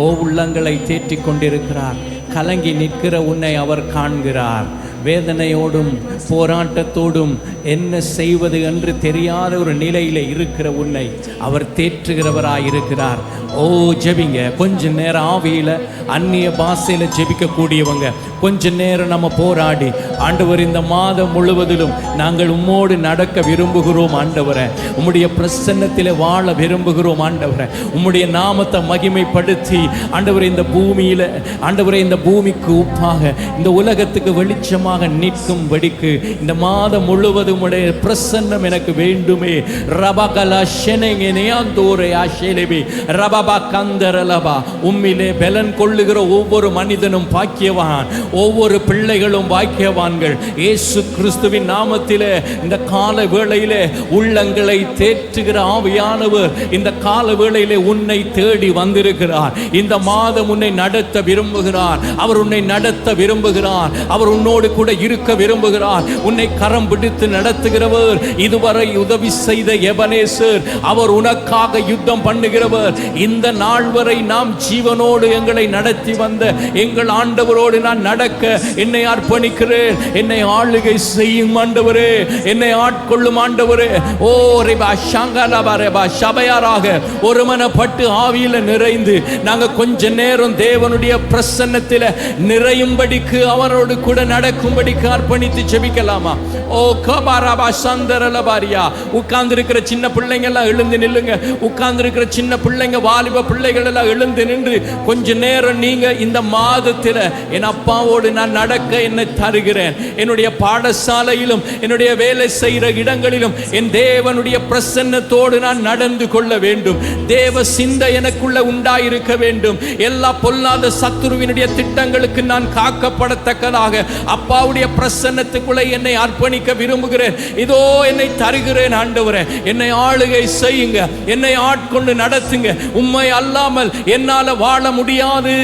ஓ உள்ளங்களை தேற்றி கொண்டிருக்கிறார். கலங்கி நிற்கிற உன்னை அவர் காண்கிறார். வேதனையோடும் போராட்டத்தோடும் என்ன செய்வது என்று தெரியாத ஒரு நிலையில் இருக்கிற உன்னை அவர் தேற்றுகிறவராயிருக்கிறார். ஓ ஜெபிங்க. கொஞ்ச நேரம் ஆவியில் அந்நிய பாஷையில் ஜெபிக்கக்கூடியவங்க கொஞ்ச நேரம் நம்ம போராடி, ஆண்டவர் இந்த மாதம் முழுவதிலும் நாங்கள் உம்மோடு நடக்க விரும்புகிறோம் ஆண்டவரை, உம்முடைய பிரசன்னத்தில் வாழ விரும்புகிறோம் ஆண்டவரை, உம்முடைய நாமத்தை மகிமைப்படுத்தி ஆண்டவரை இந்த பூமியில் ஆண்டவரை இந்த பூமிக்கு உப்பாக இந்த உலகத்துக்கு வெளிச்சமாக நிற்கும்படிக்கு இந்த மாதம் முழுவதும் உடைய பிரசன்னம் எனக்கு வேண்டுமே. ரபகலா ஷெனெங்கெனியாந்தோரே ஆஷேலேபி ரபபா கந்தரலபா. உம்மிலே பலன் கொள்ளுகிற ஒவ்வொரு மனிதனும் பாக்கியவான், ஒவ்வொரு பிள்ளைகளும் பாக்கியவான்கள். இயேசு கிறிஸ்துவின் நாமத்திலே இந்த கால வேளையிலே உள்ளங்களை தேற்றுகிற ஆவியானவர் இந்த கால வேளையிலே உன்னை தேடி வந்திருக்கிறார். இந்த மாதம் உன்னை நடத்த விரும்புகிறார். அவர் உன்னை நடத்த விரும்புகிறார். அவர் உன்னோடு கூட இருக்க விரும்புகிறார். உன்னை கரம் பிடித்து நடத்துகிறவர். இதுவரை உதவி செய்த எபனேசர், அவர் உனக்காக யுத்தம் பண்ணுகிறவர். இந்த நாள் வரை நாம் ஜீவனோடு எங்களை நடத்தி வந்த எங்கள் ஆண்டவரோடு நான் நடக்க என்னை அர்ப்பணிக்கிறேன். என்னை ஆளுகை செய்யும் ஆண்டவரே, என்னை ஆட்கொள்ளும் ஆண்டவரே. ஓ ரெபா ஷங்கலபா ரெபா சபையாராக ஒருமனப்பட்டு ஆவியில நிறைந்து நாங்க கொஞ்ச நேரம் தேவனுடைய பிரசன்னத்தில் நிறையும்படிக்கு அவரோடு கூட நடக்கும்படிக்கு அர்ப்பணித்து ஜெபிக்கலாமா? ஓ கபாரபா சந்தரலபாரியா. உட்கார்ந்து இருக்கிற சின்ன பிள்ளைங்க எல்லாம் எழுந்து நில்லுங்க. உட்கார்ந்து இருக்கிற சின்ன பிள்ளைங்க, வாலிப பிள்ளைகள் எல்லாம் எழுந்து நின்று கொஞ்ச நேரம் நீங்க இந்த மாதத்தில் என் அப்பாவோடு நான் நடக்க என்னை தருகிறேன். என்னுடைய பாடசாலையிலும் என்னுடைய வேலை செய்கிற இடங்களிலும் என் தேவனுடைய பிரசன்னத்தோடு நான் நடந்து கொள்ள வேண்டும். தேவ சிந்தை எனக்குள்ள உண்டாயிருக்க வேண்டும். எல்லா பொல்லாத சத்துருவினுடைய திட்டங்களுக்கு நான் காக்கப்படத்தக்கதாக அப்பாவுடைய பிரசன்னத்துக்குள்ளே என்னை அர்ப்பணிக்க விரும்புகிறேன். இதோ என்னை தருகிறேன் ஆண்டவரே, என்னை ஆளுகை செய்யுங்க, என்னை ஆட்கொண்டு நடத்துங்க. உம்மை அல்லாமல் என்னால வாழ முடியாது.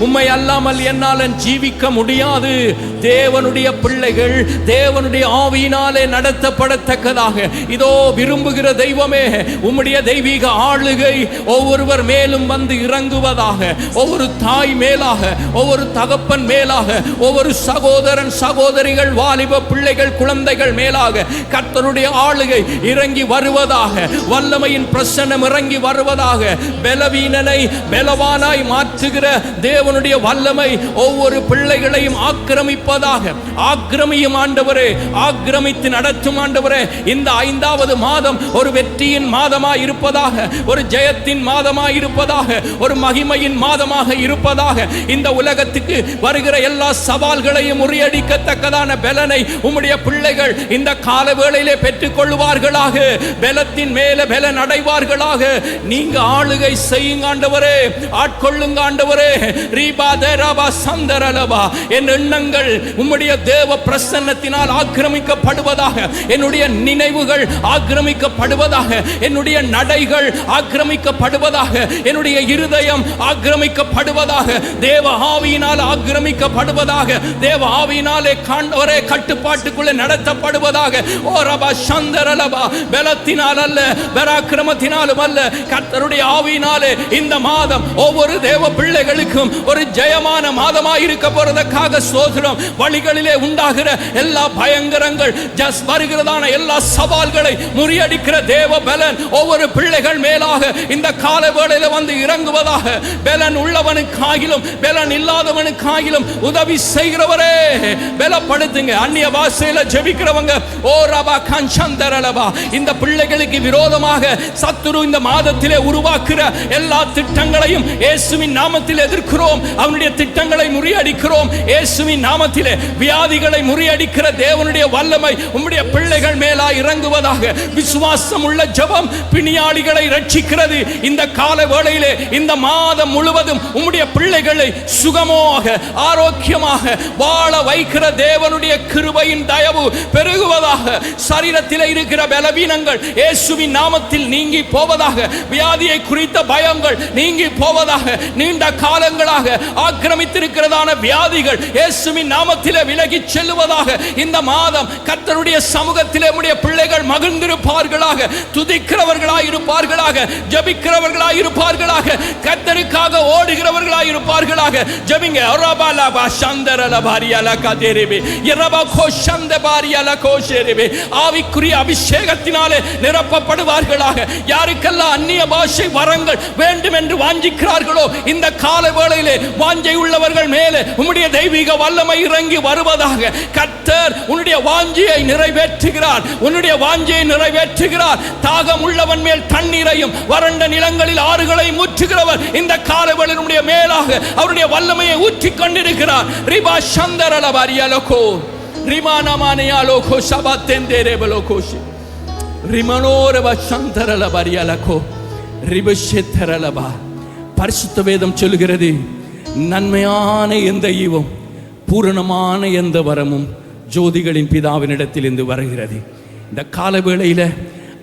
உம்மை அல்லாமல் என்னால் ஜீவிக்க முடியாது. தேவனுடைய பிள்ளைகள் தேவனுடைய ஆவியினாலே நடத்தப்படத்தக்கதாக இதோ விரும்புகிற தெய்வமே, உம்முடைய தெய்வீக ஆளுகை ஒவ்வொருவர் மேலும் வந்து இறங்குவதாக. ஒவ்வொரு தாய் மேலாக, ஒவ்வொரு தகப்பன் மேலாக, ஒவ்வொரு சகோதரன் சகோதரிகள், வாலிப பிள்ளைகள், குழந்தைகள் மேலாக கர்த்தருடைய ஆளுகை இறங்கி வருவதாக. வல்லமையின் பிரசன்னம் இறங்கி வருவதாக. பலவீனனை பலவானாய் மாற்றுகிற தேவனுடைய வல்லமை ஒவ்வொரு பிள்ளைகளையும் ஆக்கிரமிப்பதாக. ஆக்கிரமியும் ஆண்டவரே, ஆக்கிரமித்து நடத்தும் ஆண்டவரே. இந்த 5வது மாதம் ஒரு வெற்றியின் மாதமாய் இருப்பதாக, ஒரு ஜெயத்தின் மாதமாய் இருப்பதாக, ஒரு மகிமையின் மாதமாக இருப்பதாக. இந்த உலகத்துக்கு வருகிற எல்லா சவால்களையும் முறியடிக்க இருக்கத்தக்கதான பலனை உம்முடைய பிள்ளைகள் இந்த கால வேளையிலே பெற்றுக் கொள்வார்களாக. பலத்தின் மேல பலன் அடைவார்களாக. நீங்க ஆளுகை செய்யுங்க ஆண்டவரே, ஆட்கொள்ளுங்க ஆண்டவரே. ரீபாதரபா சந்தரலபா, என் எண்ணங்கள் உம்முடைய தேவ பிரசன்னத்தினால் ஆக்கிரமிக்கப்படுவதாக. என்னுடைய நினைவுகள் ஆக்கிரமிக்கப்படுவதாக. என்னுடைய நடைகள் ஆக்கிரமிக்கப்படுவதாக. என்னுடைய இருதயம் ஆக்கிரமிக்கப்படுவதாக. தேவ ஆவியினால் ஆக்கிரமிக்கப்படுவதாக. தேவ ஆவியினாலே காண்பவரே கட்டுப்பாட்டுக்குள்ளே நடத்தப்படுவதாக. ஓ ரபா சந்தரலபா, பலத்தினால் அல்ல, பராக்கிரமத்தினாலும் அல்ல, கர்த்தருடைய ஆவியினாலே இந்த மாதம் ஒவ்வொரு தேவ பிள்ளைகளுக்கும் ஒரு ஜெயமான மாதமாய் இருக்க போறதற்காக ஸ்தோத்திரம். வழிகளிலே உண்டாகிற எல்லா பயங்கரங்கள், வருகிறதான எல்லா சவால்களை முறியடிக்கிற தேவ பலன் ஒவ்வொரு பிள்ளைகள் மேலாக இந்த கால வேளையில வந்து இறங்குவதாக. பலன் உள்ளவனுக்காகிலும் பலன் இல்லாதவனுக்காகிலும் உதவி செய்கிறவரே பலப்படுத்துங்க. அந்நிய பாஷையில ஜெபிக்கிறவங்க ஓ ரபா கஞ்சந்தரலபா, இந்த பிள்ளைகளுக்கு விரோதமாக சத்துரு இந்த மாதத்திலே உருவாக்குற எல்லா திட்டங்களையும் இயேசுவின் நாமத்தில் எதிர்க்கிறோம். அவனுடைய திட்டங்களை முறியடிக்கிறோம் இயேசுவின் நாமத்திலே. வியாதிகளை முறியடிக்கிற தேவனுடைய வல்லமை உம்முடைய பிள்ளைகள் மேலா இறங்குவதாக. விசுவாசம் உள்ள ஜெபம் பிணியாளிகளை ரட்சிக்கிறது. இந்த கால வேளையிலே இந்த மாதம் முழுவதும் உம்முடைய பிள்ளைகளை சுகமாக ஆரோக்கியமாக வாழ வைக்கிற தேவனுடைய கிருபையின் தயவு பெருகுவதாக. சரீரத்தில் இருக்கிற பலவீனங்கள் இயேசுவின் நாமத்தில் நீங்கி போவதாக. வியாதியை குறித்த பயங்கள் நீங்கி போவதாக. நீண்ட காலங்களாக ஆக்கிரமித்திருக்கிறதான வியாதிகள் இயேசுவின் நாமத்திலே விலகி செல்லுவதாக. இந்த மாதம் கர்த்தருடைய சமூகத்திலே உம்முடைய பிள்ளைகள் மகிழ்ந்திருப்பார்களாக. துதிக்கிறவர்களாய் இருப்பார்களாக. ஜெபிக்கிறவர்களாய் இருப்பார்களாக. கர்த்தருக்காக ஓடுகிறவர்களாய் இருப்பார்களாக. ஜெபிங்க. ரபலபா சந்தரலபாரியல கதேரிபே யரபா கோஷந்தபாரியல கோஷேரிபே, ஆவிக்குரிய அபிஷேகத்தினாலே நிரப்பப்படுவார்களாக. யாருக்கெல்லாம் அந்நிய பாஷை வரங்கள் வேண்டும் என்று வாஞ்சிக்கிறார்களோ இந்த கால வேளையிலே வாஞ்சை உள்ளவர்கள் மேலே உம்முடைய தெய்வீக வல்லமை இறங்கி வருவதாக. கர்த்தர் உன்னுடைய வாஞ்சையை நிறைவேற்றுகிறார். உன்னுடைய வாஞ்சையை நிறைவேற்றுகிறார். தாகம் உள்ளவன் மேல் தண்ணீரையும் வறண்ட நிலங்களில் ஆறுகளையும் ஊற்றுகிறவர் இந்த கால வேளையினுடைய மேலாக அவருடைய வல்லமையை ஊற்றிக் கொண்டிருக்கிறார். ரிபா சந்தரலபாரியலகோ ரிமானமானியாலோகோ சபத்தெந்தேரேபலோகோஷி ரிமனோரபா சந்தரலபாரியலகோ ரிபஷெத்தரலபா. பரிசுத்த வேதம் சொல்கிறது, நன்மையான எந்த ஈவும் பூரணமான எந்த வரமும் ஜோதிகளின் பிதாவினிடத்தில் இருந்து வருகிறது. இந்த காலவேளையில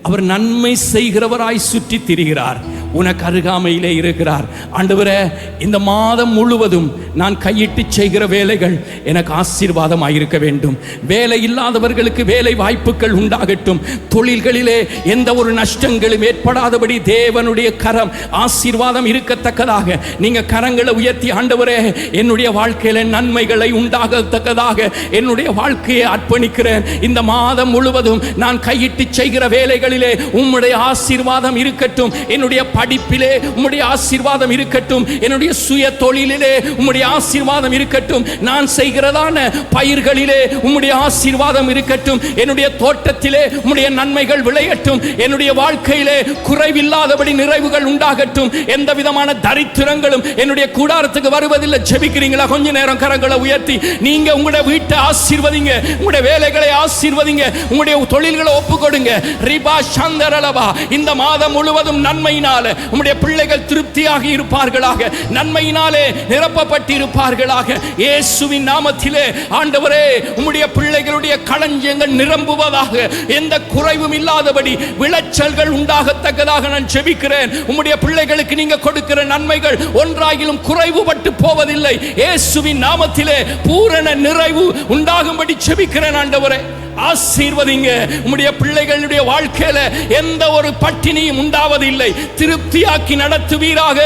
அவர் நன்மை செய்கிறவராய் சுற்றி திரிகிறார். உனக்கு அருகாமையிலே இருக்கிறார். ஆண்டவரே, இந்த மாதம் முழுவதும் நான் கையிட்டு செய்கிற வேலைகள் எனக்கு ஆசீர்வாதமாக இருக்க வேண்டும். வேலை இல்லாதவர்களுக்கு வேலை வாய்ப்புகள் உண்டாகட்டும். தொழில்களிலே எந்த ஒரு நஷ்டங்களும் ஏற்படாதபடி தேவனுடைய கரம் ஆசீர்வாதம் இருக்கத்தக்கதாக நீங்க கரங்களை உயர்த்தி, ஆண்டவரே என்னுடைய வாழ்க்கையில நன்மைகளை உண்டாகத்தக்கதாக என்னுடைய வாழ்க்கையை அர்ப்பணிக்கிறேன். இந்த மாதம் முழுவதும் நான் கையிட்டு செய்கிற வேலைகளிலே உம்முடைய ஆசீர்வாதம் இருக்கட்டும். என்னுடைய படிப்பிலே உம்முடைய ஆசீர்வாதம் இருக்கட்டும். என்னுடைய சுய தொழிலிலே உம்முடைய ஆசீர்வாதம் இருக்கட்டும். நான் செய்கிறதான பயிர்களிலே உம்முடைய ஆசீர்வாதம் இருக்கட்டும். என்னுடைய தோட்டத்திலே உம்முடைய நன்மைகள் விளையட்டும். என்னுடைய வாழ்க்கையிலே குறைவில்லாதபடி நிறைவுகள் உண்டாகட்டும். எந்த விதமான தரித்திரங்களும் என்னுடைய கூடாரத்துக்கு வருவதில்லை. ஜெபிக்கிறீங்களா? கொஞ்ச நேரம் கரங்களை உயர்த்தி நீங்க உங்களுடைய வீட்டை ஆசீர்வதிங்க, உங்களுடைய வேலைகளை ஆசீர்வதிங்க, உங்களுடைய தொழில்களை ஒப்பு கொடுங்க. ரிபா சந்தரலபா, இந்த மாதம் முழுவதும் நன்மையினால உம்முடைய பிள்ளைகள் திருப்தியாகி இருப்பார்களாக. நன்மையினாலே நிரப்பப்பட்டு இருப்பார்களாக. இயேசுவின் நாமத்திலே ஆண்டவரே, உம்முடைய பிள்ளைகளுடைய களஞ்சியங்கள் நிரம்புவதாக. எந்த குறைவும் இல்லாதபடி விளைச்சல்கள் உண்டாகத்தக்கதாக நான் ஜெபிக்கிறேன். உம்முடைய பிள்ளைகளுக்கு நீங்க கொடுக்கிற நன்மைகள் ஒன்றாகிலும் குறைவுபட்டு போவதில்லை. இயேசுவின் நாமத்திலே பூரண நிறைவு உண்டாகும்படி ஜெபிக்கிறேன். ஆண்டவரே, ஆசீர்வதிங்க. உம்முடைய பிள்ளைகளுடைய வாழ்க்கையில எந்த ஒரு பட்டினியும் உண்டாவதில்லை. திருப்தியாக்கி நடத்துவீராக,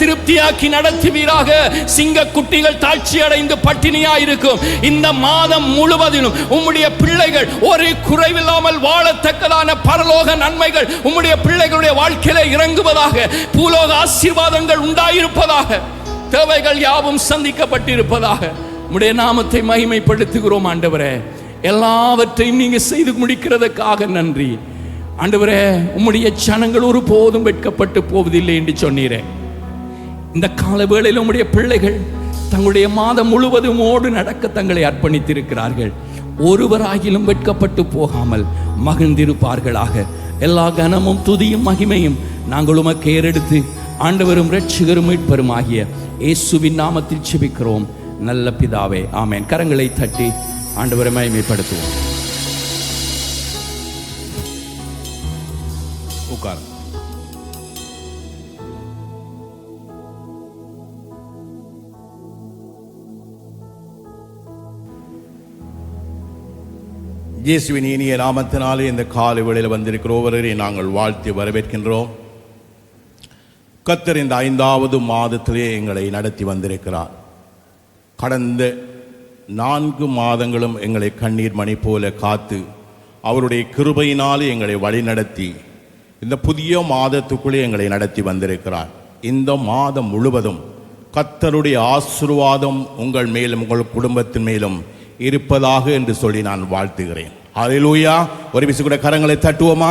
திருப்தியாக்கி நடத்துவீராக. சிங்க குட்டிகள் தாழ்ச்சி அடைந்து பட்டினியா இருக்கும். இந்த மாதம் முழுவதிலும் உம்முடைய பிள்ளைகள் ஒரு குறைவில்லாமல் வாழத்தக்கதான பரலோக நன்மைகள் உம்முடைய பிள்ளைகளுடைய வாழ்க்கையில இறங்குவதாக. பூலோக ஆசீர்வாதங்கள் உண்டாயிருப்பதாக. தேவைகள் யாவும் சந்திக்கப்பட்டிருப்பதாக. உம்முடைய நாமத்தை மகிமைப்படுத்துகிறோம். ஆண்டவரே, எல்லாவற்றையும் நீங்க செய்து முடிக்கிறதுக்காக நன்றி. ஆண்டவரே, உம்முடைய ஜனங்கள் ஒரு போதும் வெட்கப்பட்டு போவதில்லை என்று சொன்னீரே. இந்த கால வேளையில் உம்முடைய பிள்ளைகள் தங்களுடைய மாதம் முழுவதுமோடு நடக்க தங்களை அர்ப்பணித்திருக்கிறார்கள். ஒருவராகிலும் வெட்கப்பட்டு போகாமல் மகிழ்ந்திருப்பார்களாக. எல்லா கனமும் துதியும் மகிமையும் நாங்கள் உமக்கு ஏறெடுத்து ஆண்டவரும் இரட்சகரும் மீட்பரும் ஆகிய இயேசுவின் நாமத்தில் ஜெபிக்கிறோம் நல்ல பிதாவே, ஆமென். கரங்களை தட்டி ஆண்டவரை மகிமைப்படுத்துவோம். உட்கார். இயேசுவின் இனிய நாமத்தினாலே இந்த காலை வேளையில் வந்திருக்கிற ஒவ்வொருவரை நாங்கள் வாழ்த்தி வரவேற்கின்றோம். கர்த்தர் இந்த 5வது மாதத்திலே எங்களை நடத்தி வந்திருக்கிறார். கடந்த 4 மாதங்களும் எங்களை கண்ணீர் மணி போல காத்து அவருடைய கிருபையினாலே எங்களை வழிநடத்தி இந்த புதிய மாதத்துக்குள்ளே எங்களை நடத்தி வந்திருக்கிறார். இந்த மாதம் முழுவதும் கர்த்தருடைய ஆசீர்வாதம் உங்கள் மேலும் உங்கள் குடும்பத்தின் மேலும் இருப்பதாக என்று சொல்லி நான் வாழ்த்துகிறேன். ஹல்லேலூயா. ஒரு விசை கூட கரங்களை தட்டுவோமா?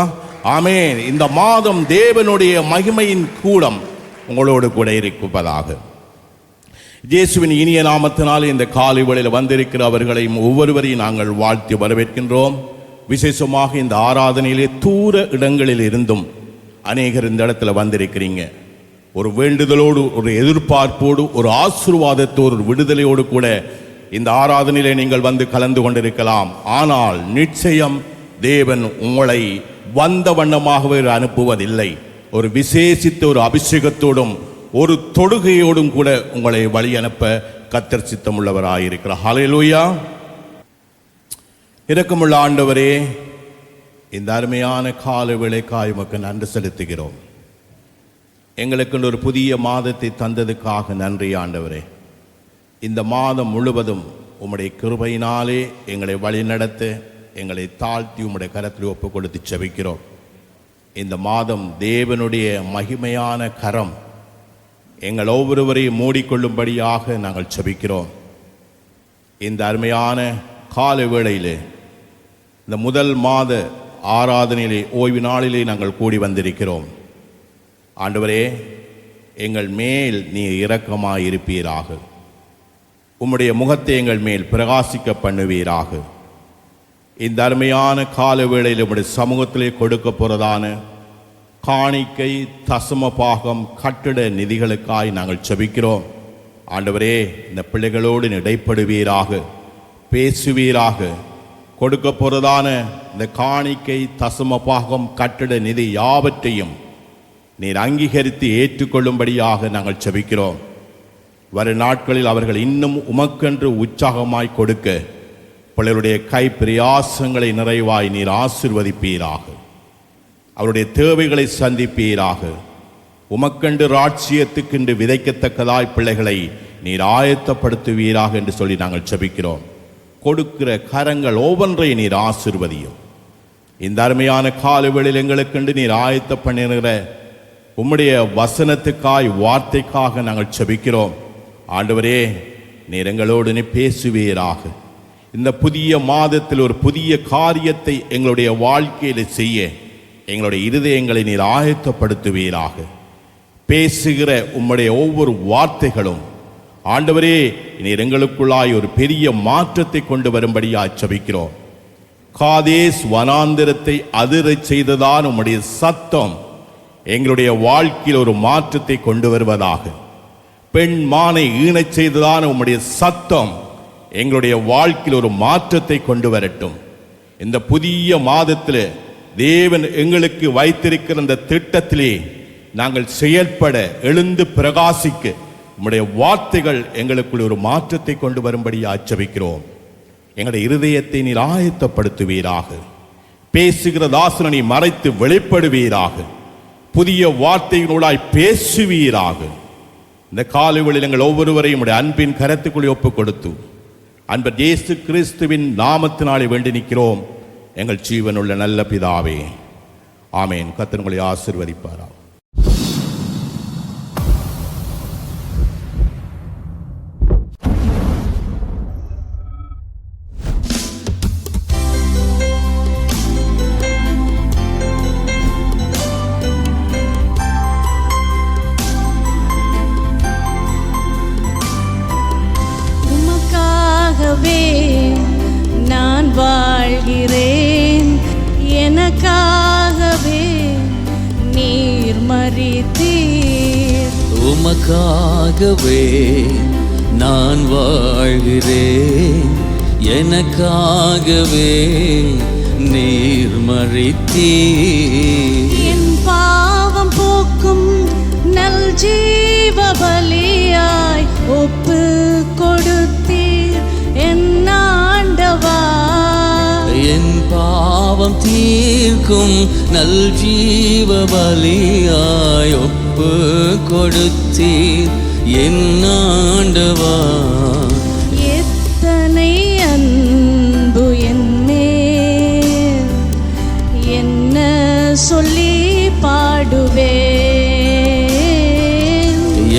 ஆமென். இந்த மாதம் தேவனுடைய மகிமையின் கூடம் உங்களோடு கூட இருப்பதாக. இயேசுவின் இனிய நாமத்தினால் இந்த காலை வேளையில் வந்திருக்கிற அவர்களையும் ஒவ்வொருவரையும் நாங்கள் வாழ்த்தி வரவேற்கின்றோம். விசேஷமாக இந்த ஆராதனையிலே தூர இடங்களில் இருந்தும் அநேகர் இந்த இடத்துல வந்திருக்கிறீங்க. ஒரு வேண்டுதலோடு, ஒரு எதிர்பார்ப்போடு, ஒரு ஆசீர்வாதத்தோடு, ஒரு விடுதலையோடு கூட இந்த ஆராதனையிலே நீங்கள் வந்து கலந்து கொண்டிருக்கலாம். ஆனால் நிச்சயம் தேவன் உங்களை வந்த வண்ணமாகவே அனுப்புவதில்லை. ஒரு விசேஷித்த ஒரு அபிஷேகத்தோடும் ஒரு தொடுகையோடும் கூட உங்களை வழி அனுப்ப கர்த்தர் சித்தமுள்ளவராயிருக்கிறார். ஹல்லேலூயா. இரக்கமுள்ள ஆண்டவரே, இந்த அருமையான கால வேளைக்காய் உமக்கு நன்றி செலுத்துகிறோம். எங்களுக்கு ஒரு புதிய மாதத்தை தந்ததுக்காக நன்றி ஆண்டவரே. இந்த மாதம் முழுவதும் உம்முடைய கிருபையினாலே எங்களை வழிநடத்த எங்களை தாழ்த்தி உம்முடைய கரத்தில் ஒப்பு கொடுத்து ஜெபிக்கிறோம். இந்த மாதம் தேவனுடைய மகிமையான கரம் எங்கள் ஒவ்வொருவரையும் மூடிக்கொள்ளும்படியாக நாங்கள் ஜெபிக்கிறோம். இந்த அருமையான கால வேளையிலே இந்த முதல் மாத ஆராதனையிலே ஓய்வு நாளிலே நாங்கள் கூடி வந்திருக்கிறோம். ஆண்டவரே, எங்கள் மேல் நீ இரக்கமாய் இருப்பீராக. உம்முடைய முகத்தை எங்கள் மேல் பிரகாசிக்க பண்ணுவீராக. இந்த அருமையான கால வேளையில் உம்முடைய சமூகத்திலே கொடுக்க போகிறதான காணிக்கை, தசம பாகம், கட்டிட நிதிகளுக்காய் நாங்கள் ஜெபிக்கிறோம். ஆண்டவரே, இந்த பிள்ளைகளோடு இடைப்படுவீராக, பேசுவீராக. கொடுக்க போகிறதான இந்த காணிக்கை, தசம பாகம், கட்டிட நிதி யாவற்றையும் நீர் அங்கீகரித்து ஏற்றுக்கொள்ளும்படியாக நாங்கள் ஜெபிக்கிறோம். வரும் நாட்களில் அவர்கள் இன்னும் உமக்கென்று உற்சாகமாய் கொடுக்க பிள்ளைகளுடைய கை பிரயாசங்களை நிறைவாய் நீர் ஆசீர்வதிப்பீராக. அவருடைய தேவைகளை சந்திப்பீராக. உமக்கென்று ராட்சியத்துக்கென்று விதைக்கத்தக்கதாய் பிள்ளைகளை நீர் ஆயத்தப்படுத்துவீராக என்று சொல்லி நாங்கள் ஜெபிக்கிறோம். கொடுக்கிற கரங்கள் ஒவ்வொன்றை நீர் ஆசீர்வதியும். இந்த அருமையான காலவேளையில் எங்களுக்கென்று நீர் ஆயத்த பண்ணுகிற உம்முடைய வசனத்துக்காய், வார்த்தைக்காக நாங்கள் ஜெபிக்கிறோம். ஆண்டவரே, நீர் எங்களோடு நீ பேசுவீராக. இந்த புதிய மாதத்தில் ஒரு புதிய காரியத்தை எங்களுடைய வாழ்க்கையில் செய்ய எங்களுடைய இருதயங்களை நீர் ஆயத்தப்படுத்துவீராக. பேசுகிற உம்முடைய ஒவ்வொரு வார்த்தைகளும் ஆண்டவரே நீர் எங்களுக்குள்ளாய் ஒரு பெரிய மாற்றத்தை கொண்டு வரும்படியாய் ஜெபிக்கிறோம். காதேஸ் வனாந்திரத்தை அதிரச் செய்ததான் உம்முடைய சத்தம் எங்களுடைய வாழ்க்கையில் ஒரு மாற்றத்தை கொண்டு வருவதாக. பெண் மானை ஈனச் செய்ததான உம்முடைய சத்தம் எங்களுடைய வாழ்க்கையில் ஒரு மாற்றத்தை கொண்டு வரட்டும். இந்த புதிய மாதத்தில் தேவன் எங்களுக்கு வைத்திருக்கிற இந்த திட்டத்திலே நாங்கள் செயல்பட, எழுந்து பிரகாசிக்க உம்முடைய வார்த்தைகள் எங்களுக்குள் ஒரு மாற்றத்தை கொண்டு வரும்படி ஜெபிக்கிறோம். எங்களுடைய இருதயத்தை நீர் ஆயத்தப்படுத்துவீராக. பேசுகிற தாசனை மறைத்து வெளிப்படுவீராக. புதிய வார்த்தைகளோடாய் பேசுவீராக. இந்த காலைகளில் எங்கள் ஒவ்வொருவரையும் உடைய அன்பின் கரத்துக்குள்ளே ஒப்புக் கொடுத்து அன்பர் இயேசு கிறிஸ்துவின் நாமத்தினாலே வேண்டி நிற்கிறோம் எங்கள் ஜீவனுள்ள நல்ல பிதாவே, ஆமேன். கர்த்தர் உங்களை ஆசீர்வதிப்பாராக. மரித்தீர். உமக்காகவே நான் வாழ்கிறேன், எனக்காகவே நீர் மரித்தீர். என் பாவம் போக்கும் நல் ஜீவ பலியாய் ஒப்பு கொடுத்தீர் என் ஆண்டவா. என் பாவம் தீர்க்கும் நல் ஜீவ பலியாய் ஒப்பு கொடுத்தீர் என் ஆண்டவா. எத்தனை அன்பு என் மேல், என்ன சொல்லி பாடுவேன்.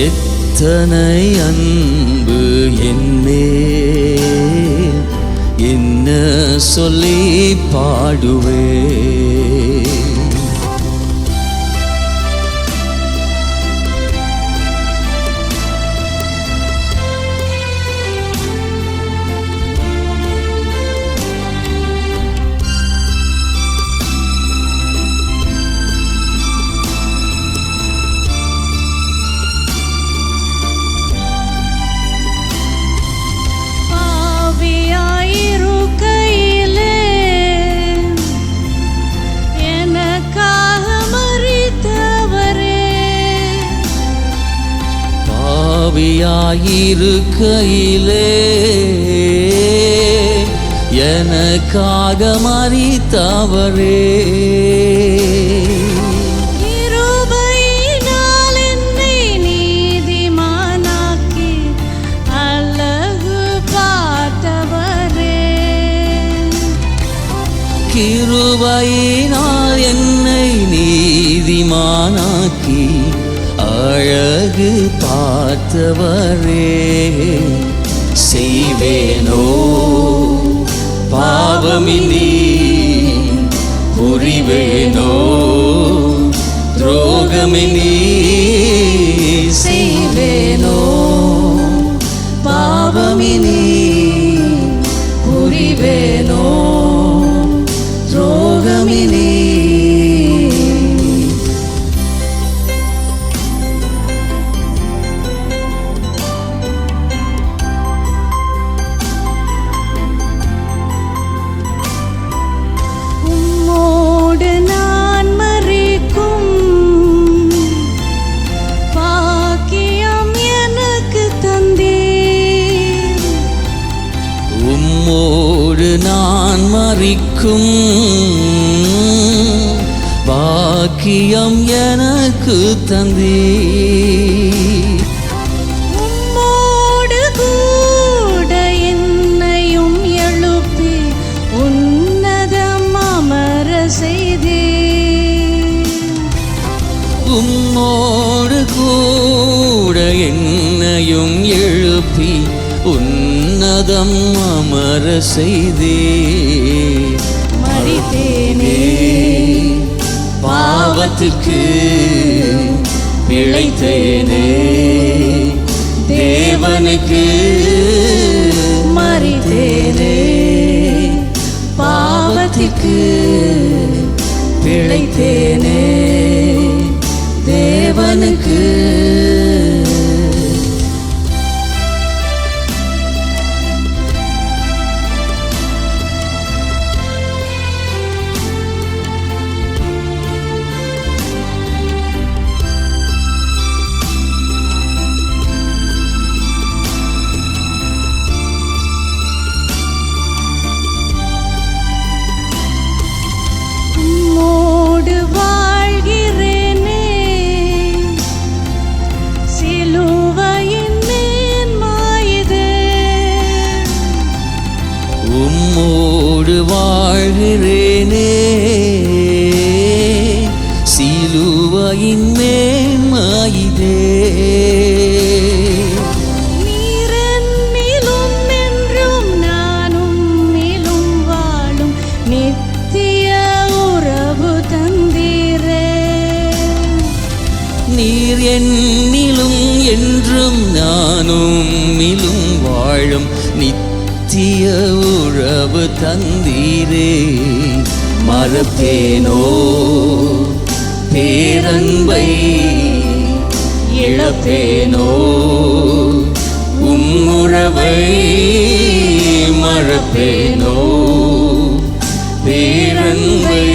எத்தனை அன்பு என்னேல், என்ன சொல்லி பாடுவேன். பாவியாயிருக்கையிலே எனக்காக மரித்தவரே. கிருபையினால் என்னை நீதிமானாக்கி அழகு பார்த்தவரே. கிருபையினால் என்னை நீதிமானாக்கி அழகு பார்த்தவரே. செய்வேனோ பாவமினி, புரிவேனோ துரோகமினி. செய்வேனோ பாவமினி, புரிவேனோ துரோகமினி. நான் மரிக்கும் பாக்கியம் எனக்கு தந்தீர். உம்மோடு கூட என்னையும் எழுப்பி உன்னதம் அமர செய்தீர். உம்மோடு கூட என்னையும் எழுப்பி உன்னதம் அமர செய்தே. மரித்தேனே பாவத்துக்கு பிழைத்தேனே, தேவனுக்கு மரித்தேனே. பாவத்துக்கு பிழைத்தேனே, தேவனுக்கு. உம்மோடு வாழ்கிறேனே, சிலுவையின் மேன்மையிதே. உம்மோடு வாழ்கிறேனே, சிலுவையின் மேன்மையிதே. நீரென்னிலும் என்றும் நானும் மேலும் வாழும் நித்திய உறவு தந்தீரே. நீர் என்னிலும் என்றும் நானும் மிலும் வாழும் நித்திய உறவு தந்தீரே. மறப்பேனோ பேரன்பை இழப்பேனோ, உம்முறவை மறப்பேனோ, பேரன்பை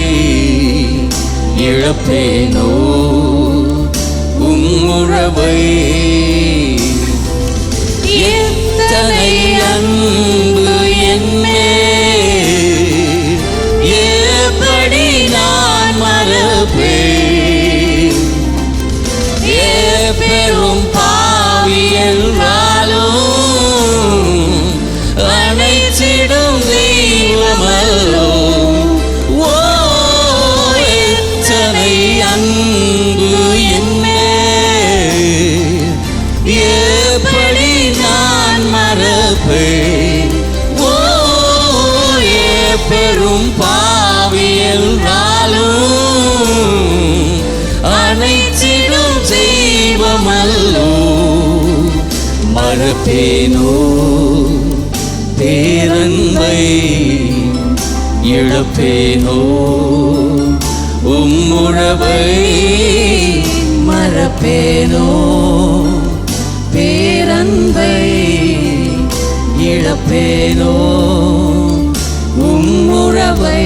இழப்பேனோ, உம்முறவை. எத்தனை அன்பு என்மேல், எப்படி நான் மறப்பேன், பெரும் பாவி என்றாலும் அனைத்திடும் தெய்வமல்லோ. ஓ, எத்தனை அன்பு என்மேல், எப்படி நான் மறப்பேன். ஓ, பெரும் பாவி என்றாலும் அனைத்திடும் தெய்வமல்லோ. மறப்பேனோ, பேரன்பை இழப்பேனோ, உம்முறவை மறப்பேனோ, பேரன்பை இழப்பேனோ, உம்முறவை